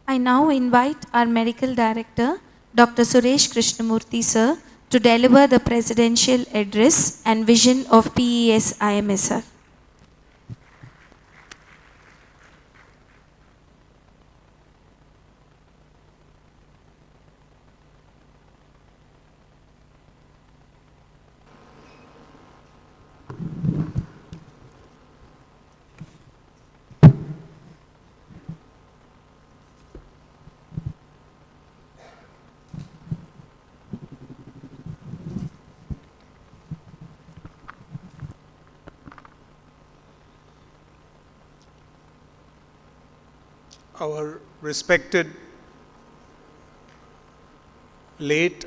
I now invite our Medical Director, Dr. Suresh Krishnamurthy, sir, to deliver the Presidential Address and Vision of PES IMSR. our respected late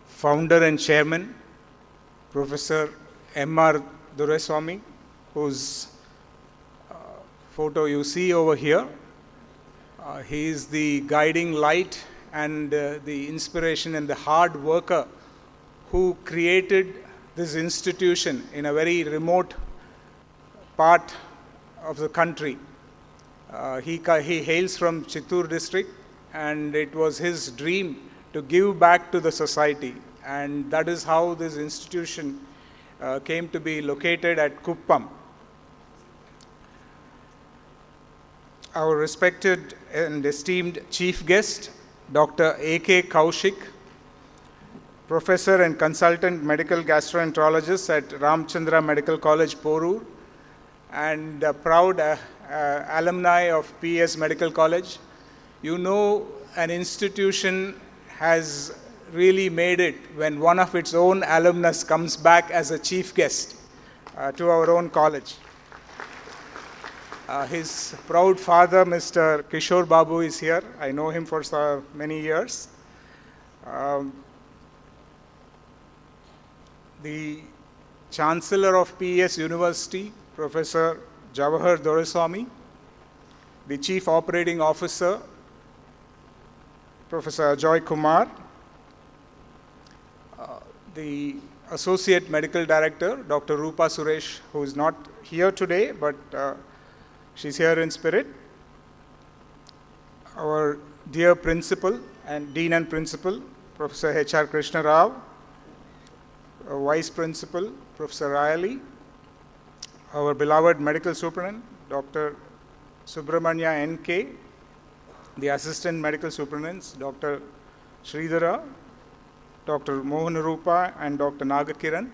founder and chairman, Professor M.R. Doraiswamy, whose photo you see over here. He is the guiding light and the inspiration and the hard worker who created this institution in a very remote part of the country. He hails from Chittoor district, and it was his dream to give back to the society, and that is how this institution came to be located at Kuppam. Our respected and esteemed chief guest, Dr. A.K. Kaushik, Professor and Consultant Medical Gastroenterologist at Ramchandra Medical College, Porur, and proud alumni of PES Medical College. You know, an institution has really made it when one of its own alumnus comes back as a chief guest to our own college. His proud father, Mr. Kishore Babu, is here. I know him for so many years. The Chancellor of PES University, Professor Jawahar Doraiswamy, the Chief Operating Officer, Professor Ajoy Kumar, the Associate Medical Director, Dr. Rupa Suresh, who is not here today, but she's here in spirit. Our dear Principal and Dean and Principal, Professor H.R. Krishna Rao, our Vice Principal, Professor Rayali, our beloved Medical Superintendent, Dr. Subramanya N.K., the Assistant Medical Superintendents, Dr. Sridhara, Dr. Mohan Rupa, and Dr. Nagakiran,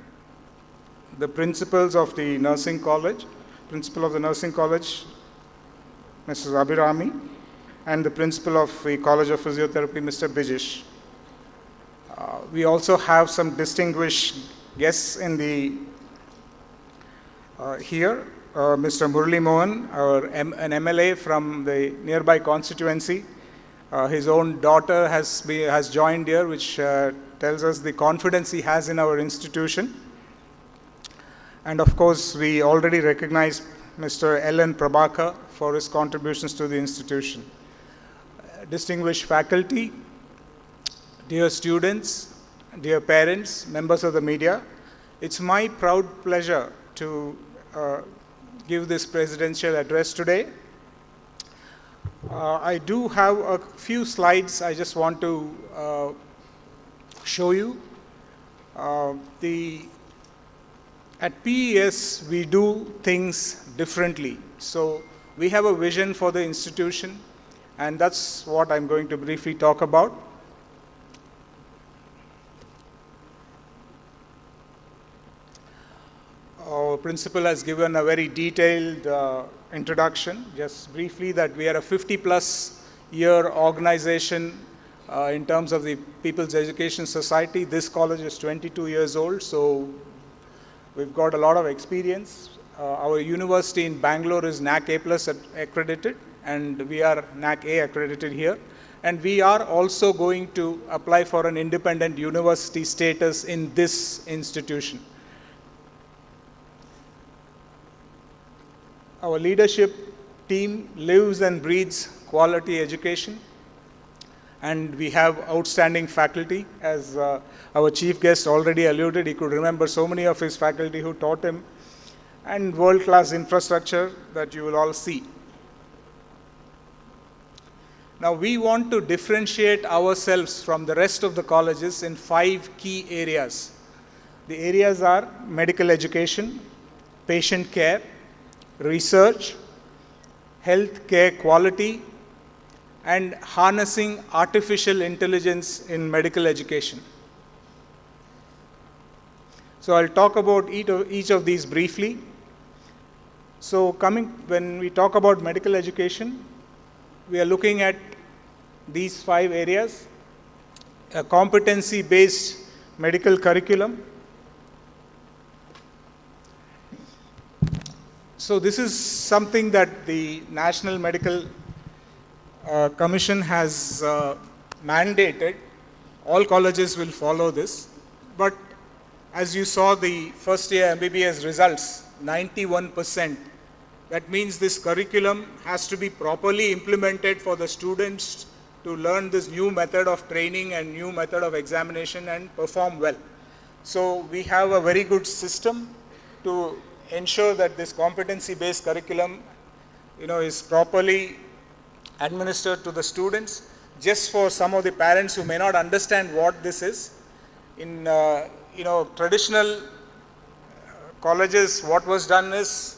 the principals of the Nursing College, Principal of the Nursing College, Mrs. Abhirami, and the Principal of the College of Physiotherapy, Mr. Bijish. We also have some distinguished guests in the here. Mr. Murali Mohan, an MLA from the nearby constituency. His own daughter has joined here, which tells us the confidence he has in our institution. And of course, we already recognize Mr. L.N. Prabhakar for his contributions to the institution. Distinguished faculty, dear students, dear parents, members of the media, it's my proud pleasure to give this presidential address today. I do have a few slides I just want to show you. At PES, we do things differently. So we have a vision for the institution, and that's what I'm going to briefly talk about. Our principal has given a very detailed introduction. Just briefly, that we are a 50-plus year organization in terms of the People's Education Society. This college is 22 years old, so we've got a lot of experience. Our university in Bangalore is NAC A+ accredited, and we are NAC A accredited here. And we are also going to apply for an independent university status in this institution. Our leadership team lives and breathes quality education, and we have outstanding faculty. As our chief guest already alluded, he could remember so many of his faculty who taught him, and world-class infrastructure that you will all see. Now, we want to differentiate ourselves from the rest of the colleges in 5 key areas. The areas are medical education, patient care, research, health care quality, and harnessing artificial intelligence in medical education. So I'll talk about each of these briefly. So when we talk about medical education, we are looking at these 5 areas: a competency-based medical curriculum. So this is something that the National Medical Commission has mandated, all colleges will follow this, but as you saw the first year MBBS results, 91%. That means this curriculum has to be properly implemented for the students to learn this new method of training and new method of examination and perform well. So we have a very good system to ensure that this competency-based curriculum, is properly administered to the students. Just for some of the parents who may not understand what this is, in traditional colleges, what was done is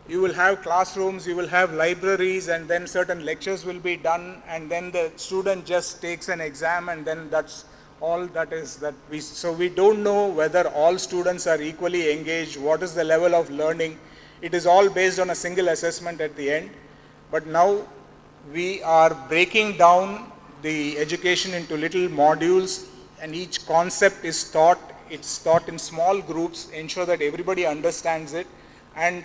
you will have classrooms, you will have libraries, and then certain lectures will be done, and then the student just takes an exam, and then that's all that is that we. So we don't know whether all students are equally engaged, what is the level of learning. It is all based on a single assessment at the end. But now we are breaking down the education into little modules, and each concept is taught. It's taught in small groups, ensure that everybody understands it, and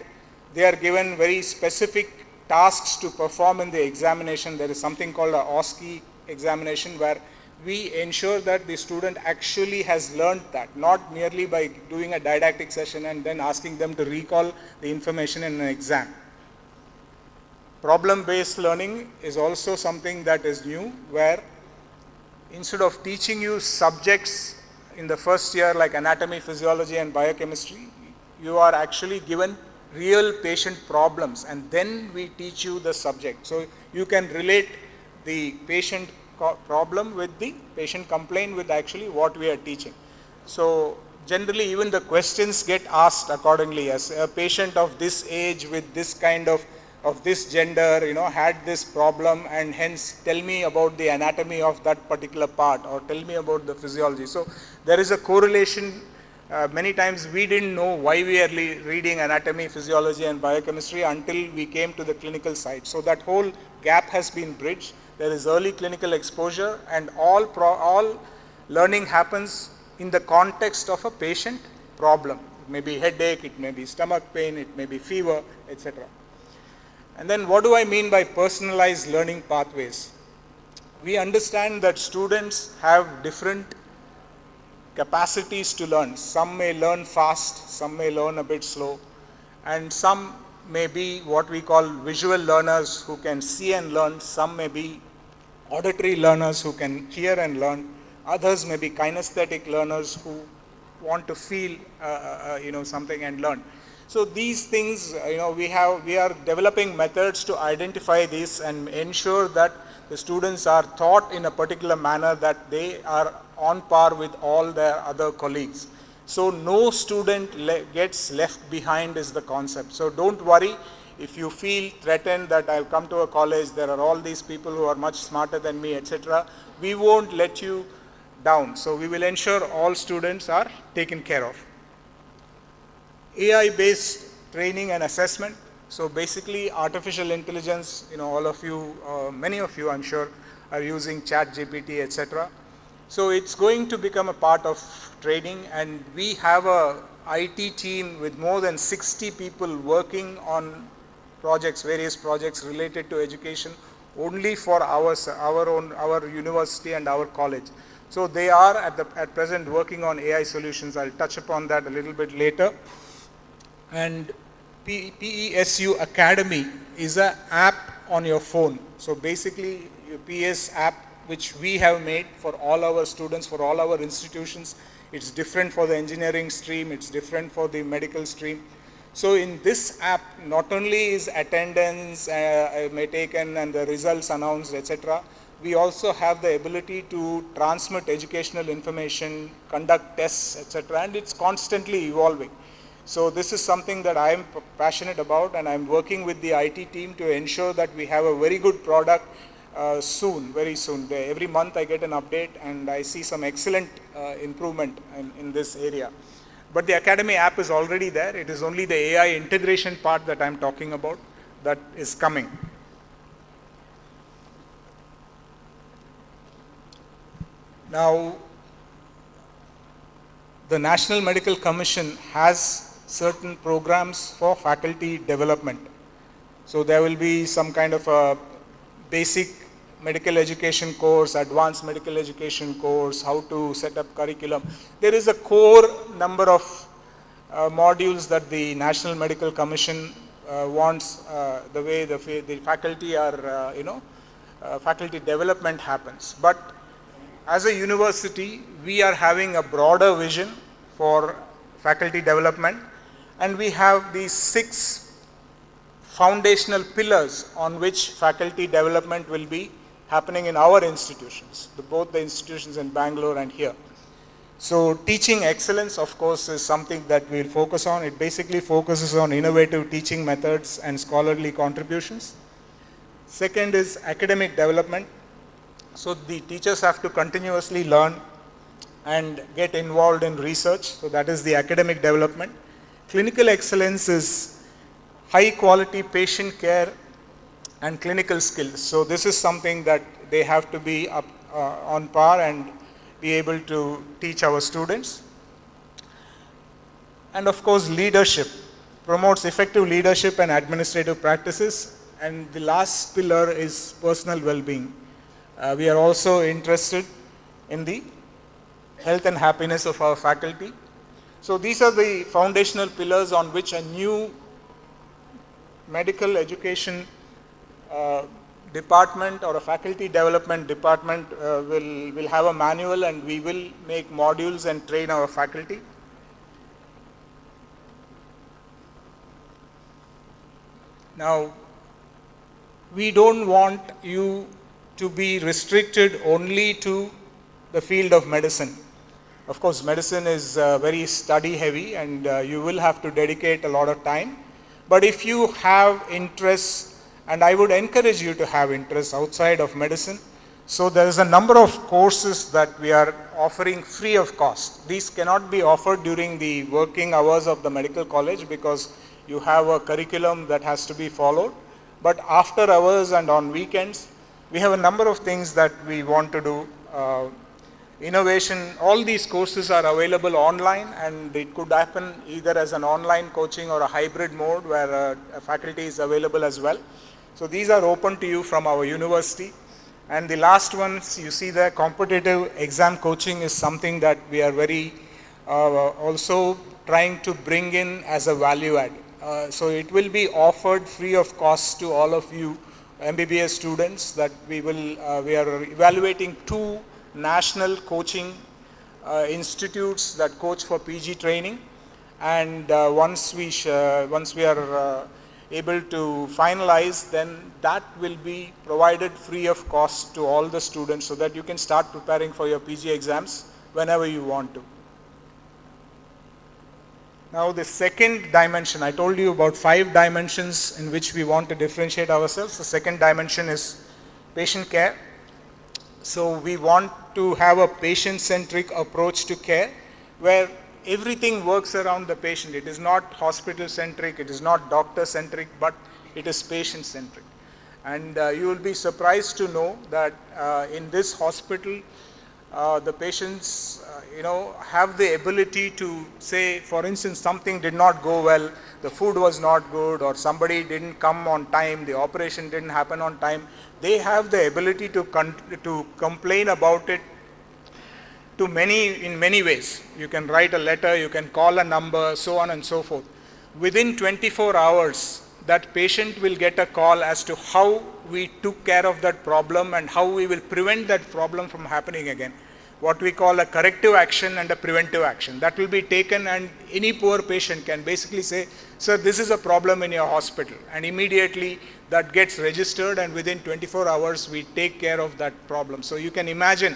they are given very specific tasks to perform in the examination. There is something called a OSCE examination where we ensure that the student actually has learned that, not merely by doing a didactic session and then asking them to recall the information in an exam. Problem-based learning is also something that is new, where instead of teaching you subjects in the first year like anatomy, physiology and biochemistry, you are actually given real patient problems, and then we teach you the subject. So you can relate the patient problem with the patient complaint with actually what we are teaching. So generally even the questions get asked accordingly. As a patient of this age with this kind of this gender, had this problem, and hence tell me about the anatomy of that particular part, or tell me about the physiology. So there is a correlation. Many times we didn't know why we are reading anatomy, physiology and biochemistry until we came to the clinical side. So that whole gap has been bridged. There is early clinical exposure, and all learning happens in the context of a patient problem. It may be headache, it may be stomach pain, it may be fever, etc. And then what do I mean by personalized learning pathways? We understand that students have different capacities to learn. Some may learn fast, some may learn a bit slow, and some may be what we call visual learners who can see and learn. Some may be auditory learners who can hear and learn. Others may be kinesthetic learners who want to feel something and learn. So these things, we are developing methods to identify these and ensure that the students are taught in a particular manner that they are on par with all their other colleagues. So no student gets left behind is the concept. So don't worry if you feel threatened that I've come to a college, there are all these people who are much smarter than me, etc. We won't let you down. So we will ensure all students are taken care of. AI-based training and assessment. So basically artificial intelligence, all of you, many of you I'm sure are using ChatGPT, etc. So it's going to become a part of training, and we have a IT team with more than 60 people working on projects, various projects related to education only for our university and our college. So they are at present working on AI solutions. I'll touch upon that a little bit later. And PESU Academy is an app on your phone. So basically your PS app which we have made for all our students, for all our institutions. It's different for the engineering stream, it's different for the medical stream. So in this app, not only is attendance taken and the results announced, etc., we also have the ability to transmit educational information, conduct tests, etc., and it's constantly evolving. So this is something that I am passionate about, and I'm working with the IT team to ensure that we have a very good product soon, very soon. Every month I get an update and I see some excellent improvement in this area. But the Academy app is already there. It is only the AI integration part that I'm talking about that is coming. Now, the National Medical Commission has certain programs for faculty development. So there will be some kind of a basic medical education course, advanced medical education course, how to set up curriculum. There is a core number of modules that the National Medical Commission wants the way the faculty are, faculty development happens. But as a university, we are having a broader vision for faculty development, and we have these 6 foundational pillars on which faculty development will be happening in our institutions, both the institutions in Bangalore and here. So teaching excellence, of course, is something that we'll focus on. It basically focuses on innovative teaching methods and scholarly contributions. Second is academic development. So the teachers have to continuously learn and get involved in research. So that is the academic development. Clinical excellence is high quality patient care and clinical skills. So this is something that they have to be up on par and be able to teach our students. And of course, leadership promotes effective leadership and administrative practices. And the last pillar is personal well-being. We are also interested in the health and happiness of our faculty. So these are the foundational pillars on which a new medical education department or a faculty development department will have a manual, and we will make modules and train our faculty. Now, we don't want you to be restricted only to the field of medicine. Of course, medicine is very study heavy, and you will have to dedicate a lot of time. But if you have interests, and I would encourage you to have interests outside of medicine, so there is a number of courses that we are offering free of cost. These cannot be offered during the working hours of the medical college because you have a curriculum that has to be followed. But after hours and on weekends, we have a number of things that we want to do. Innovation, all these courses are available online, and it could happen either as an online coaching or a hybrid mode where a faculty is available as well. So these are open to you from our university. And the last ones, you see the competitive exam coaching is something that we are very also trying to bring in as a value add. So it will be offered free of cost to all of you MBBS students that we are evaluating 2 national coaching institutes that coach for PG training. And once we are able to finalize, then that will be provided free of cost to all the students so that you can start preparing for your PG exams whenever you want to. Now the second dimension, I told you about 5 dimensions in which we want to differentiate ourselves. The second dimension is patient care. So we want to have a patient-centric approach to care where everything works around the patient. It is not hospital-centric, it is not doctor-centric, but it is patient-centric. And you will be surprised to know that in this hospital, the patients have the ability to say, for instance, something did not go well, the food was not good, or somebody didn't come on time, the operation didn't happen on time. They have the ability to complain about it in many ways. You can write a letter, you can call a number, so on and so forth. Within 24 hours, that patient will get a call as to how we took care of that problem and how we will prevent that problem from happening again. What we call a corrective action and a preventive action. That will be taken, and any poor patient can basically say, sir, this is a problem in your hospital. And immediately that gets registered, and within 24 hours we take care of that problem. So you can imagine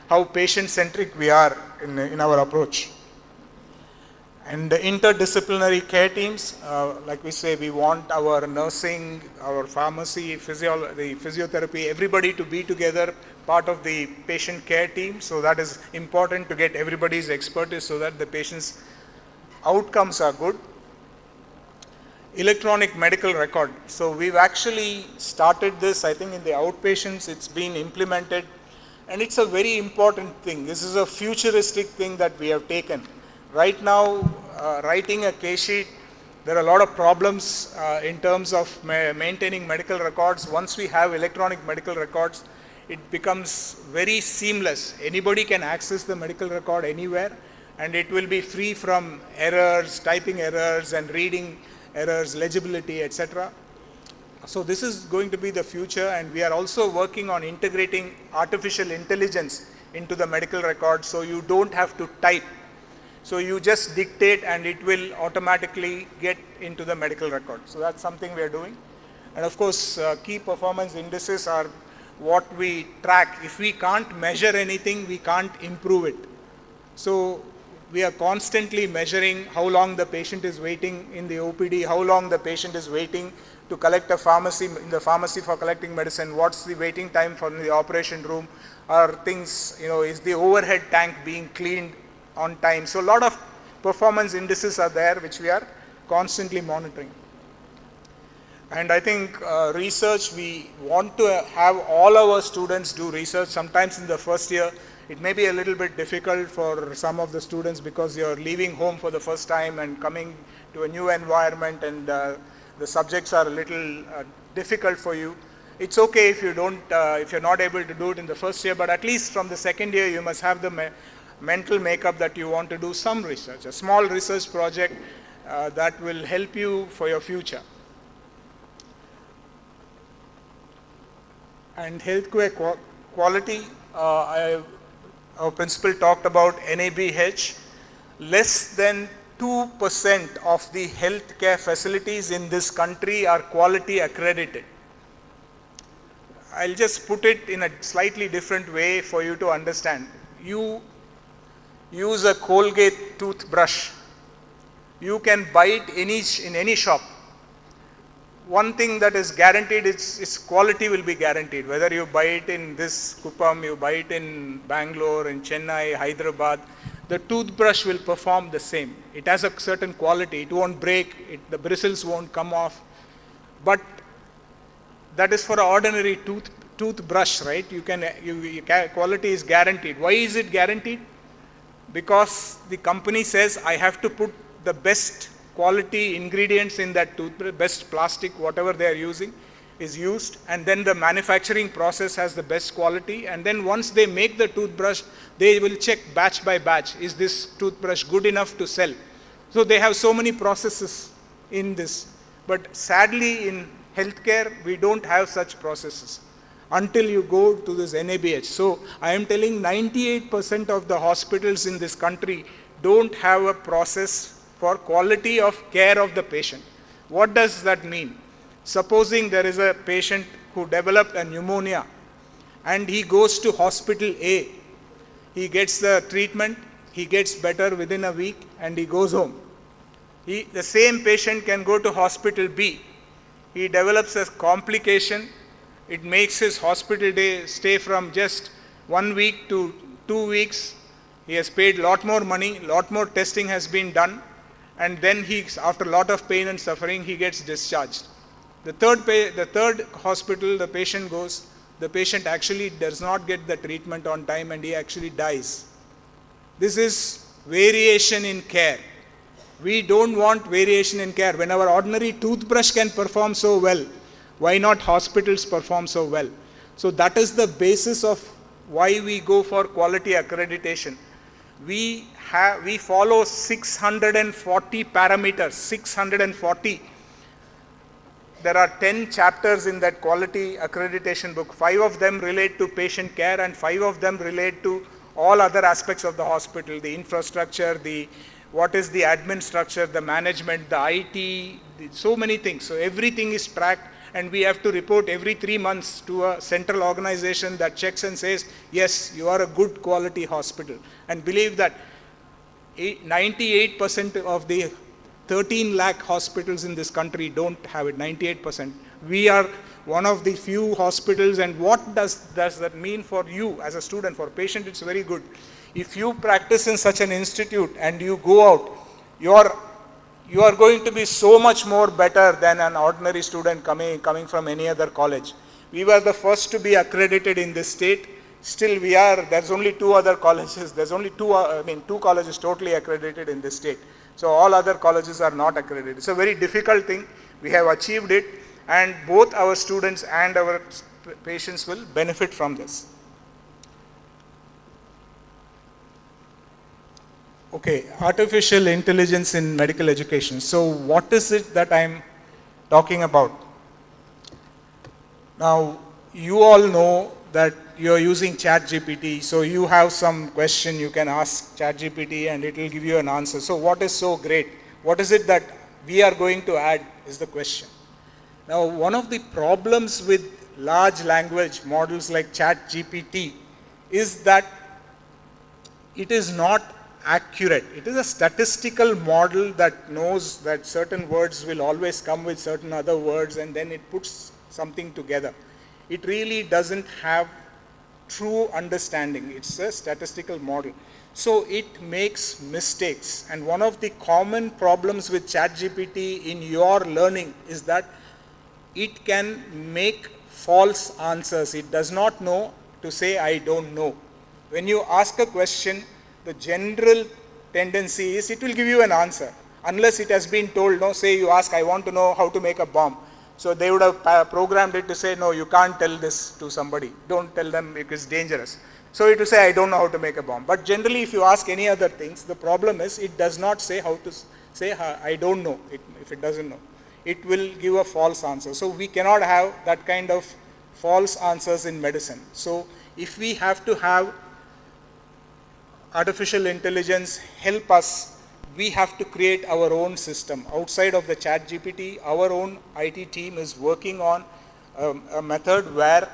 how patient-centric we are in our approach. And the interdisciplinary care teams, like we say, we want our nursing, our pharmacy, the physiotherapy, everybody to be together, part of the patient care team. So that is important to get everybody's expertise so that the patient's outcomes are good. Electronic medical record. So we've actually started this, I think in the outpatients, it's been implemented. And it's a very important thing. This is a futuristic thing that we have taken. Right now, writing a case sheet, there are a lot of problems in terms of maintaining medical records. Once we have electronic medical records, it becomes very seamless. Anybody can access the medical record anywhere, and it will be free from errors, typing errors and reading errors, legibility, etc. So this is going to be the future, and we are also working on integrating artificial intelligence into the medical record, so you don't have to type. So you just dictate and it will automatically get into the medical record. So that's something we are doing. And of course, key performance indices are what we track. If we can't measure anything, we can't improve it. So we are constantly measuring how long the patient is waiting in the OPD, how long the patient is waiting to collect in the pharmacy for collecting medicine, what's the waiting time for the operation room, or things, is the overhead tank being cleaned on time. So a lot of performance indices are there which we are constantly monitoring. And I think research, we want to have all our students do research. Sometimes in the first year, it may be a little bit difficult for some of the students because you're leaving home for the first time and coming to a new environment, and the subjects are a little difficult for you. It's okay if you don't, if you're not able to do it in the first year, but at least from the second year, you must have the mental makeup that you want to do some research, a small research project that will help you for your future. And healthcare quality, our principal talked about NABH. Less than 2% of the healthcare facilities in this country are quality accredited. I'll just put it in a slightly different way for you to understand. You use a Colgate toothbrush. You can buy it in any shop. One thing that is guaranteed is quality will be guaranteed. Whether you buy it in this Kuppam, you buy it in Bangalore, in Chennai, Hyderabad, the toothbrush will perform the same. It has a certain quality. It won't break. The bristles won't come off. But that is for an ordinary toothbrush, right? Quality is guaranteed. Why is it guaranteed? Because the company says, I have to put the best quality ingredients in that toothbrush, best plastic, whatever they are using is used, and then the manufacturing process has the best quality, and then once they make the toothbrush, they will check batch by batch, is this toothbrush good enough to sell? So they have so many processes in this, but sadly in healthcare, we don't have such processes until you go to this NABH. So I am telling 98% of the hospitals in this country don't have a process for quality of care of the patient. What does that mean? Supposing there is a patient who developed a pneumonia and he goes to hospital A. He gets the treatment, he gets better within a week and he goes home. The same patient can go to hospital B. He develops a complication. It makes his hospital stay from just 1 week to 2 weeks. He has paid a lot more money, lot more testing has been done, and then after a lot of pain and suffering, he gets discharged. The third hospital, the patient goes, the patient actually does not get the treatment on time and he actually dies. This is variation in care. We don't want variation in care. When our ordinary toothbrush can perform so well, why not hospitals perform so well? So that is the basis of why we go for quality accreditation. We follow 640 parameters, 640. There are 10 chapters in that quality accreditation book. 5 of them relate to patient care and 5 of them relate to all other aspects of the hospital, the infrastructure, what is the admin structure, the management, the IT, so many things. So everything is tracked and we have to report every 3 months to a central organization that checks and says, yes, you are a good quality hospital. And believe that 98% of the 13 lakh hospitals in this country don't have it, 98%. We are one of the few hospitals, and what does that mean for you as a student? For patient, it's very good. If you practice in such an institute and you go out, you are going to be so much more better than an ordinary student coming from any other college. We were the first to be accredited in this state. Still we are, there's only 2 other colleges, there's only 2 colleges totally accredited in this state. So all other colleges are not accredited. It's a very difficult thing. We have achieved it, and both our students and our patients will benefit from this. Okay, artificial intelligence in medical education. So what is it that I'm talking about? Now, you all know that you're using ChatGPT, so you have some question, you can ask ChatGPT and it will give you an answer. So what is so great? What is it that we are going to add is the question. Now, one of the problems with large language models like ChatGPT is that it is not accurate. It is a statistical model that knows that certain words will always come with certain other words and then it puts something together. It really doesn't have true understanding. It's a statistical model. So it makes mistakes. And one of the common problems with ChatGPT in your learning is that it can make false answers. It does not know to say, I don't know. When you ask a question, the general tendency is it will give you an answer. Unless it has been told, no, say you ask, I want to know how to make a bomb. So they would have programmed it to say, no, you can't tell this to somebody. Don't tell them because it's dangerous. So it will say, I don't know how to make a bomb. But generally, if you ask any other things, the problem is it does not say how to say, I don't know, if it doesn't know. It will give a false answer. So we cannot have that kind of false answers in medicine. So if we have to have artificial intelligence help us, we have to create our own system. Outside of the ChatGPT, our own IT team is working on a method where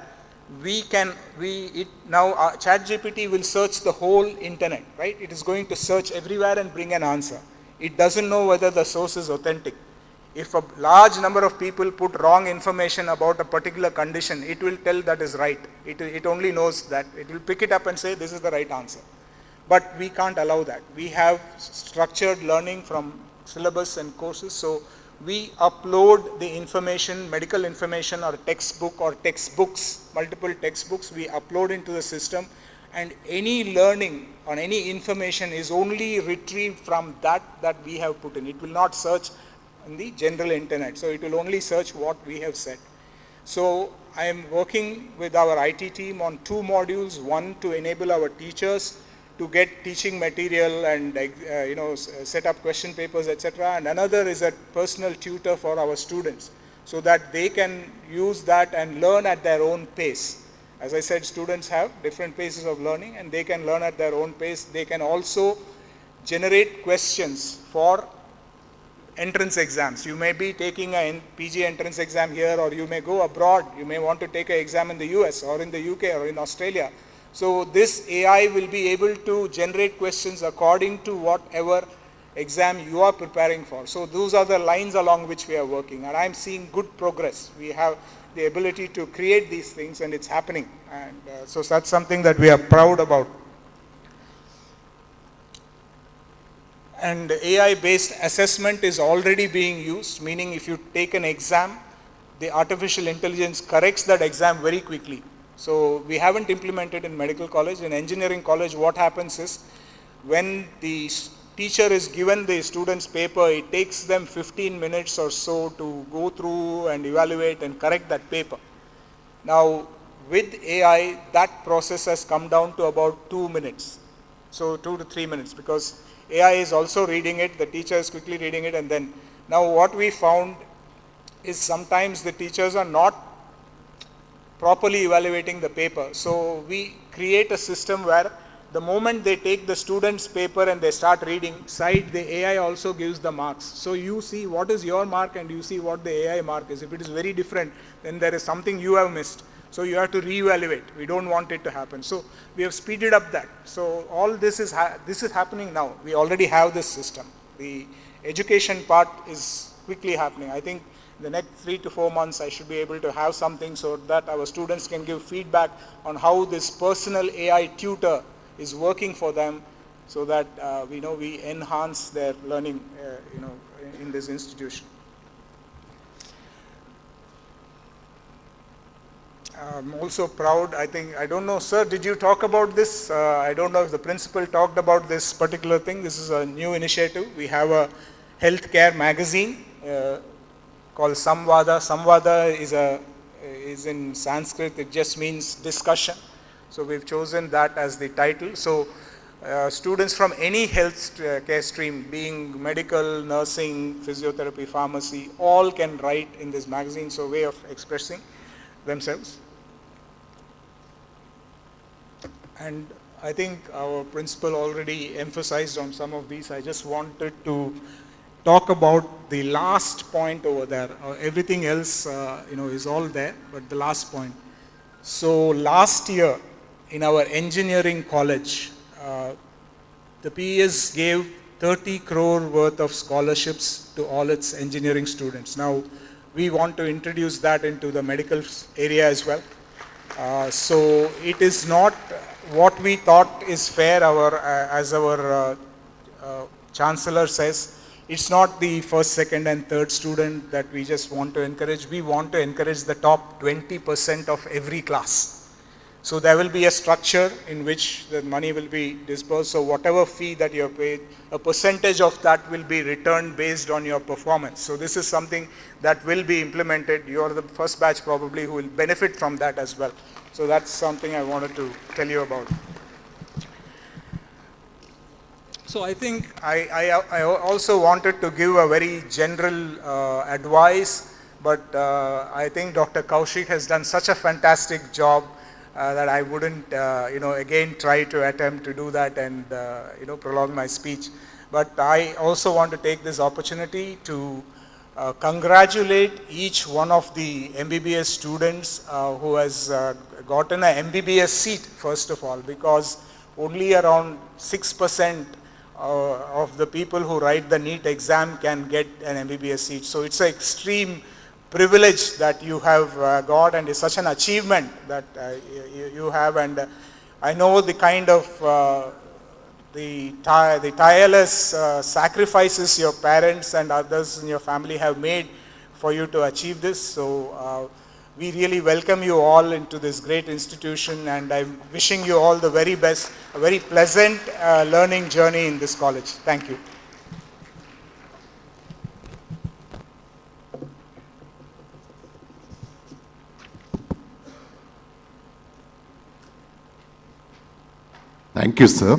now ChatGPT will search the whole internet, right? It is going to search everywhere and bring an answer. It doesn't know whether the source is authentic. If a large number of people put wrong information about a particular condition, it will tell that is right. It only knows that. It will pick it up and say this is the right answer. But we can't allow that. We have structured learning from syllabus and courses, so we upload the information, medical information or textbook or textbooks, multiple textbooks, we upload into the system, and any learning on any information is only retrieved from that we have put in. It will not search in the general internet, so it will only search what we have said. So I am working with our IT team on 2 modules, one to enable our teachers to get teaching material and set up question papers, etc. And another is a personal tutor for our students so that they can use that and learn at their own pace. As I said, students have different paces of learning and they can learn at their own pace. They can also generate questions for entrance exams. You may be taking a PG entrance exam here, or you may go abroad. You may want to take an exam in the US or in the UK or in Australia. So this AI will be able to generate questions according to whatever exam you are preparing for. So those are the lines along which we are working, and I'm seeing good progress. We have the ability to create these things and it's happening, and so that's something that we are proud about. And AI-based assessment is already being used, meaning if you take an exam, the artificial intelligence corrects that exam very quickly. So we haven't implemented in medical college. In engineering college, what happens is when the teacher is given the student's paper, it takes them 15 minutes or so to go through and evaluate and correct that paper. Now with AI, that process has come down to about 2 minutes. So 2 to 3 minutes, because AI is also reading it, the teacher is quickly reading it, and then now what we found is sometimes the teachers are not properly evaluating the paper. So we create a system where the moment they take the student's paper and they start reading, side the AI also gives the marks. So you see what is your mark and you see what the AI mark is. If it is very different, then there is something you have missed. So you have to reevaluate. We don't want it to happen. So we have speeded up that. So all this is happening now. We already have this system. The education part is quickly happening. I think the next 3 to 4 months, I should be able to have something so that our students can give feedback on how this personal AI tutor is working for them, so that we enhance their learning in this institution. I'm also proud, I don't know, sir, did you talk about this? I don't know if the principal talked about this particular thing. This is a new initiative. We have a healthcare magazine called Samvada. Samvada is in Sanskrit, it just means discussion. So we've chosen that as the title. So students from any health care stream, being medical, nursing, physiotherapy, pharmacy, all can write in this magazine. So way of expressing themselves. And I think our principal already emphasized on some of these. I just wanted to talk about the last point over there. Everything else, is all there, but the last point. So last year in our engineering college, the PES gave 30 crore worth of scholarships to all its engineering students. Now, we want to introduce that into the medical area as well. So it is not what we thought is fair, as our chancellor says. It's not the first, second and third student that we just want to encourage. We want to encourage the top 20% of every class. So there will be a structure in which the money will be disbursed. So whatever fee that you have paid, a percentage of that will be returned based on your performance. So this is something that will be implemented. You are the first batch probably who will benefit from that as well. So that's something I wanted to tell you about. So I think I also wanted to give a very general advice, but I think Dr. Kaushik has done such a fantastic job that I wouldn't, again try to attempt to do that and, prolong my speech. But I also want to take this opportunity to congratulate each one of the MBBS students who has gotten an MBBS seat, first of all, because only around 6% of the people who write the NEET exam can get an MBBS seat. So it's an extreme privilege that you have got, and it's such an achievement that you have. And I know the kind of the tireless sacrifices your parents and others in your family have made for you to achieve this. So we really welcome you all into this great institution, and I'm wishing you all the very best, a very pleasant learning journey in this college. Thank you. Thank you, sir.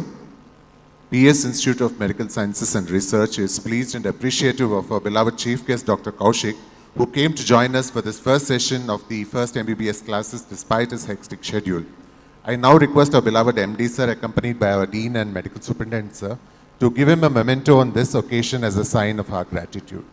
PS Institute of Medical Sciences and Research is pleased and appreciative of our beloved chief guest, Dr. Kaushik, who came to join us for this first session of the first MBBS classes despite his hectic schedule. I now request our beloved MD, sir, accompanied by our Dean and Medical Superintendent, sir, to give him a memento on this occasion as a sign of our gratitude.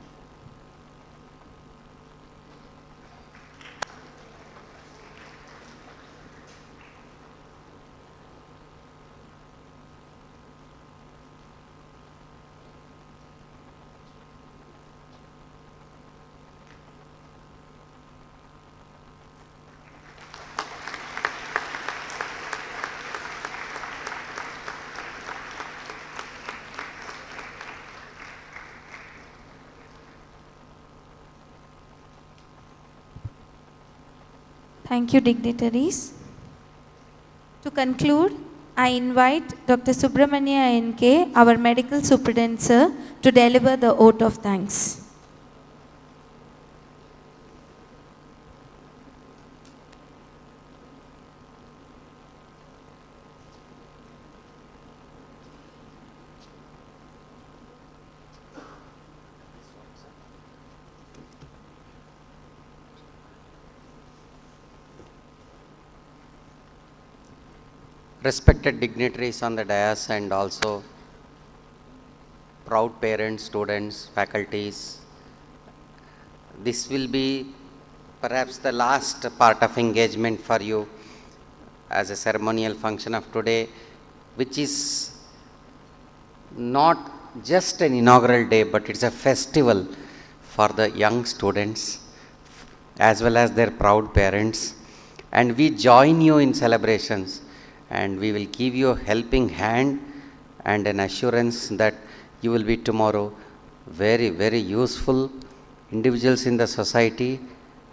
Thank you, dignitaries. To conclude, I invite Dr. Subramania N.K., our medical superintendent, sir, to deliver the oath of thanks. Respected dignitaries on the dais and also proud parents, students, faculties. This will be perhaps the last part of engagement for you as a ceremonial function of today, which is not just an inaugural day, but it's a festival for the young students as well as their proud parents. And we join you in celebrations, and we will give you a helping hand and an assurance that you will be tomorrow very, very useful individuals in the society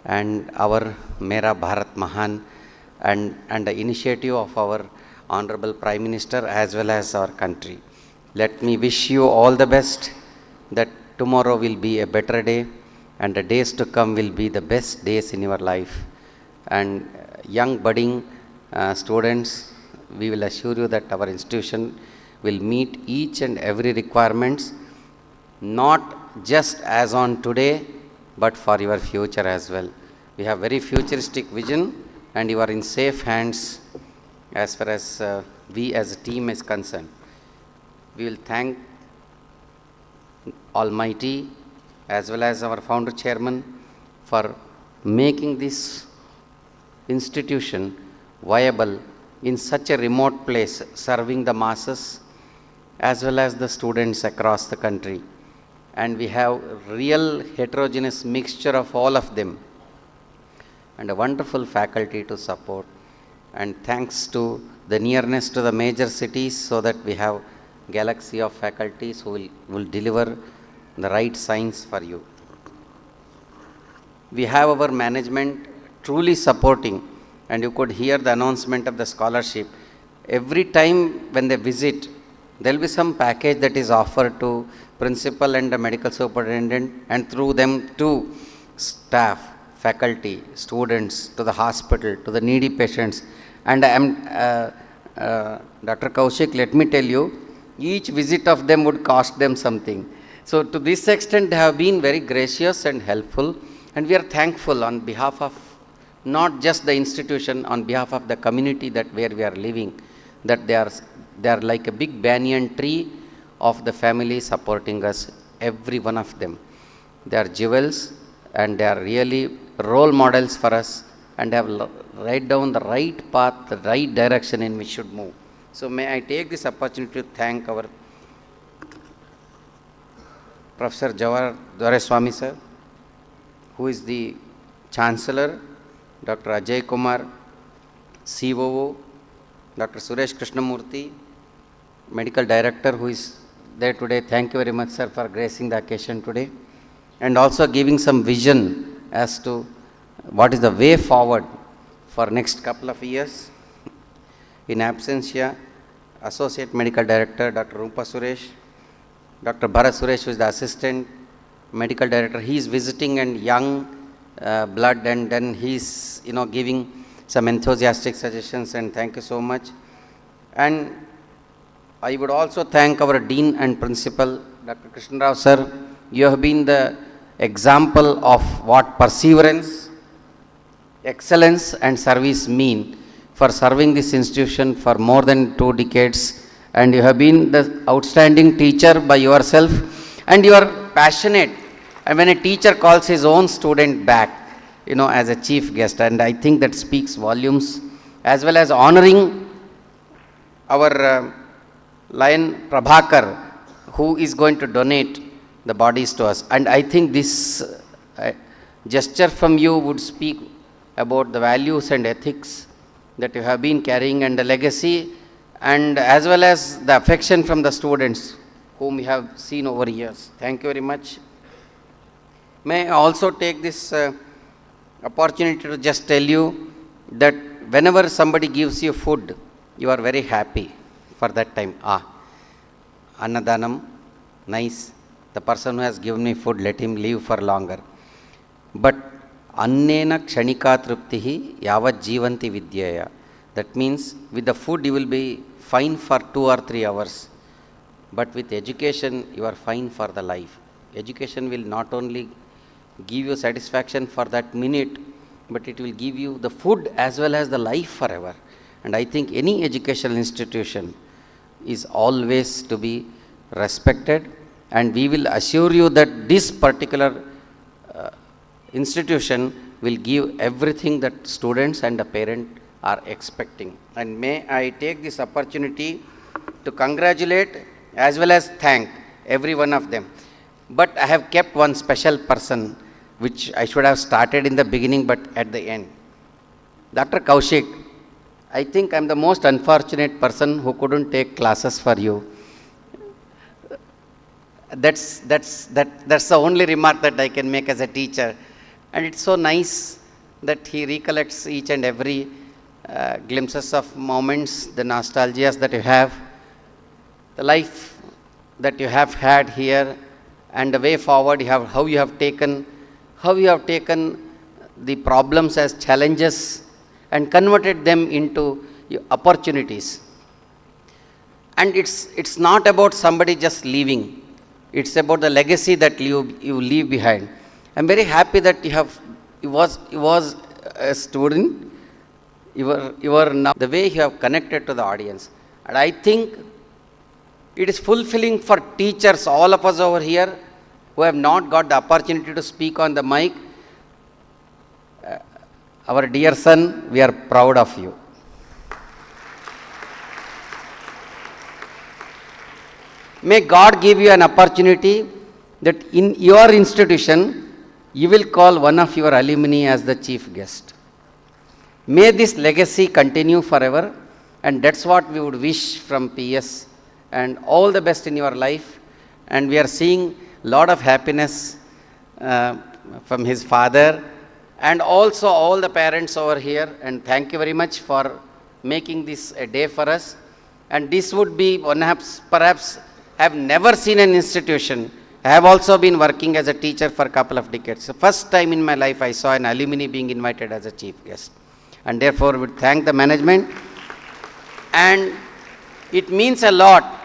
and our Mera Bharat Mahan and the initiative of our Honorable Prime Minister as well as our country. Let me wish you all the best, that tomorrow will be a better day and the days to come will be the best days in your life. and young budding students, we will assure you that our institution will meet each and every requirements, not just as on today, but for your future as well. We have very futuristic vision, and you are in safe hands as far as we as a team is concerned. We will thank Almighty as well as our founder chairman for making this institution viable in such a remote place, serving the masses as well as the students across the country. And we have real heterogeneous mixture of all of them, and a wonderful faculty to support. And thanks to the nearness to the major cities, so that we have galaxy of faculties who will deliver the right science for you. We have our management truly supporting, and you could hear the announcement of the scholarship. Every time when they visit, there will be some package that is offered to principal and the medical superintendent, and through them to staff, faculty, students, to the hospital, to the needy patients. And I am, Dr. Kaushik, let me tell you, each visit of them would cost them something. So to this extent, they have been very gracious and helpful, and we are thankful on behalf of not just the institution, on behalf of the community that where we are living, that they are like a big banyan tree of the family supporting us, every one of them. They are jewels, and they are really role models for us, and have right down the right path, the right direction in which we should move. So may I take this opportunity to thank our Professor Jawahar Dwareswamy sir, who is the Chancellor, Dr. Ajay Kumar, COO, Dr. Suresh Krishnamurthy, Medical Director, who is there today. Thank you very much, sir, for gracing the occasion today, and also giving some vision as to what is the way forward for next couple of years. In absentia, Associate Medical Director, Dr. Rupa Suresh, Dr. Bharat Suresh, who is the Assistant Medical Director. He is visiting and young blood, and then he is, giving some enthusiastic suggestions, and thank you so much. And I would also thank our Dean and Principal, Dr. Krishna Rao sir. You have been the example of what perseverance, excellence and service mean, for serving this institution for more than 2 decades, and you have been the outstanding teacher by yourself, and you are passionate, and when a teacher calls his own student back, as a chief guest, and I think that speaks volumes, as well as honoring our Lion Prabhakar, who is going to donate the bodies to us. And I think this gesture from you would speak about the values and ethics that you have been carrying, and the legacy, and as well as the affection from the students whom we have seen over years. Thank you very much. May I also take this opportunity to just tell you that whenever somebody gives you food, you are very happy for that time. Annadanam, nice. The person who has given me food, let him live for longer. But annena kshanika truptihi yavat jivanti vidyaya. That means with the food you will be fine for 2 or 3 hours. But with education, you are fine for the life. Education will not only give you satisfaction for that minute, but it will give you the food as well as the life forever. And I think any educational institution is always to be respected, and we will assure you that this particular institution will give everything that students and the parent are expecting. And may I take this opportunity to congratulate as well as thank every one of them. But I have kept one special person, which I should have started in the beginning, but at the end. Dr. Kaushik, I think I'm the most unfortunate person who couldn't take classes for you. That's the only remark that I can make as a teacher. And it's so nice that he recollects each and every glimpses of moments, the nostalgias that you have, the life that you have had here, and the way forward how you have taken the problems as challenges and converted them into opportunities. And it's not about somebody just leaving. It's about the legacy that you leave behind. I'm very happy that you was a student. You are now the way you have connected to the audience. And I think it is fulfilling for teachers, all of us over here who have not got the opportunity to speak on the mic. Our dear son, we are proud of you. May God give you an opportunity that in your institution, you will call one of your alumni as the chief guest. May this legacy continue forever, and that's what we would wish from PS, and all the best in your life. And we are seeing a lot of happiness from his father, and also all the parents over here, and thank you very much for making this a day for us. And this would be perhaps I have never seen an institution. I have also been working as a teacher for a couple of decades. The first time in my life I saw an alumni being invited as a chief guest. And therefore, we thank the management. And it means a lot.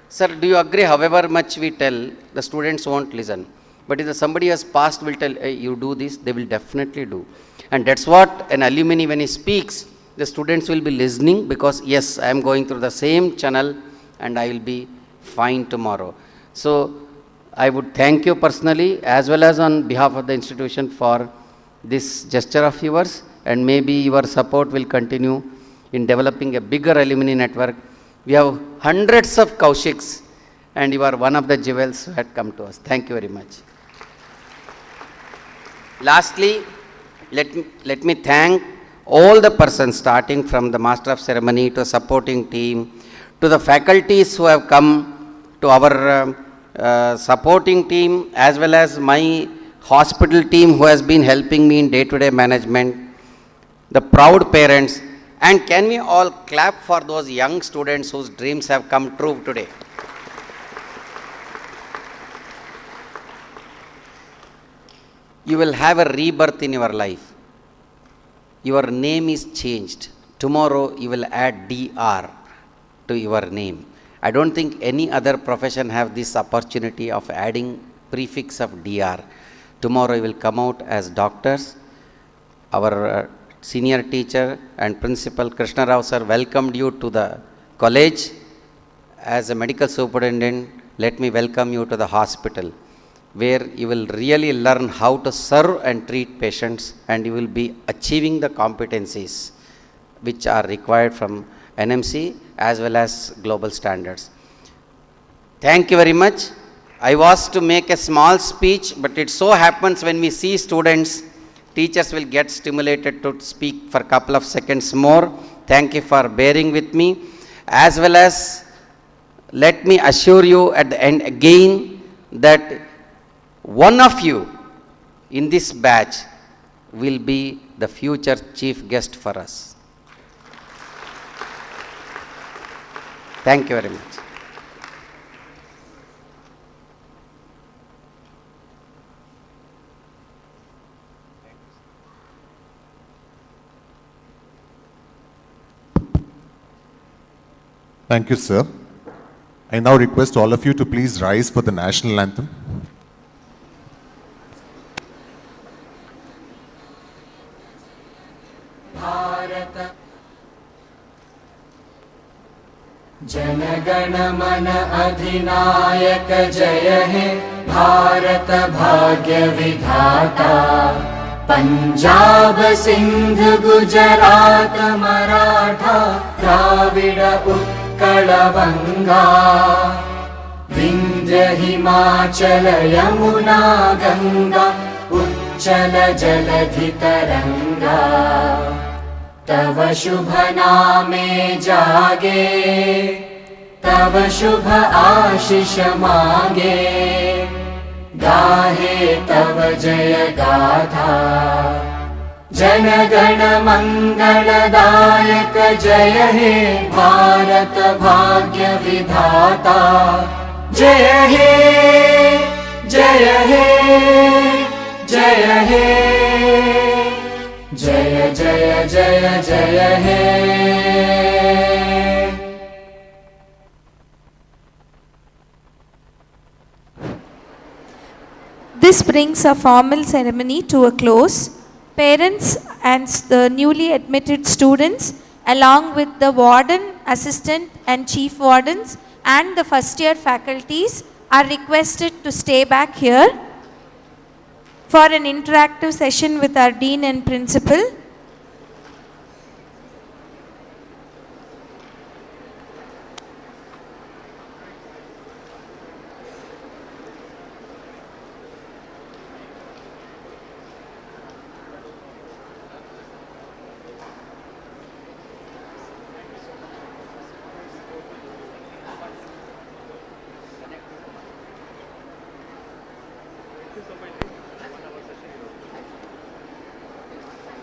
Sir, do you agree? However much we tell, the students won't listen. But if somebody has passed will tell, hey, you do this, they will definitely do. And that's what an alumni, when he speaks, the students will be listening, because yes, I am going through the same channel and I will be fine tomorrow. So I would thank you personally as well as on behalf of the institution for this gesture of yours, and maybe your support will continue in developing a bigger alumni network. We have hundreds of Kaushiks, and you are one of the jewels who had come to us. Thank you very much. Lastly, let me thank all the persons, starting from the Master of Ceremony to supporting team, to the faculties who have come, to our supporting team, as well as my hospital team who has been helping me in day-to-day management, the proud parents, and can we all clap for those young students whose dreams have come true today. You will have a rebirth in your life. Your name is changed. Tomorrow you will add DR to your name. I don't think any other profession have this opportunity of adding prefix of DR. Tomorrow you will come out as doctors. Our senior teacher and principal Krishna Rao sir welcomed you to the college. As a medical superintendent, let me welcome you to the hospital, where you will really learn how to serve and treat patients, and you will be achieving the competencies which are required from NMC as well as global standards. Thank you very much. I was to make a small speech, but it so happens when we see students, teachers will get stimulated to speak for a couple of seconds more. Thank you for bearing with me. As well as, let me assure you at the end again that one of you in this batch will be the future chief guest for us. Thank you very much. Thank you, sir. I now request all of you to please rise for the national anthem. जनगण मन अधिनायक जय हे भारत भाग्य विधाता पंजाब सिंध गुजरात मराठा द्राविड उत्कल बंगा विंध्य हिमाचल यमुना गंगा उच्चल जलधि तरंगा तव शुभ नामे जागे तव शुभ आशीष मांगे गाहे तव जय गाथा जन गण मंगलदायक जय हे भारत भाग्य विधाता जय हे जय हे जय हे जय जय जय जय हे। This brings a formal ceremony to a close. Parents and the newly admitted students, along with the warden, assistant and chief wardens and the first year faculties, are requested to stay back here for an interactive session with our dean and principal.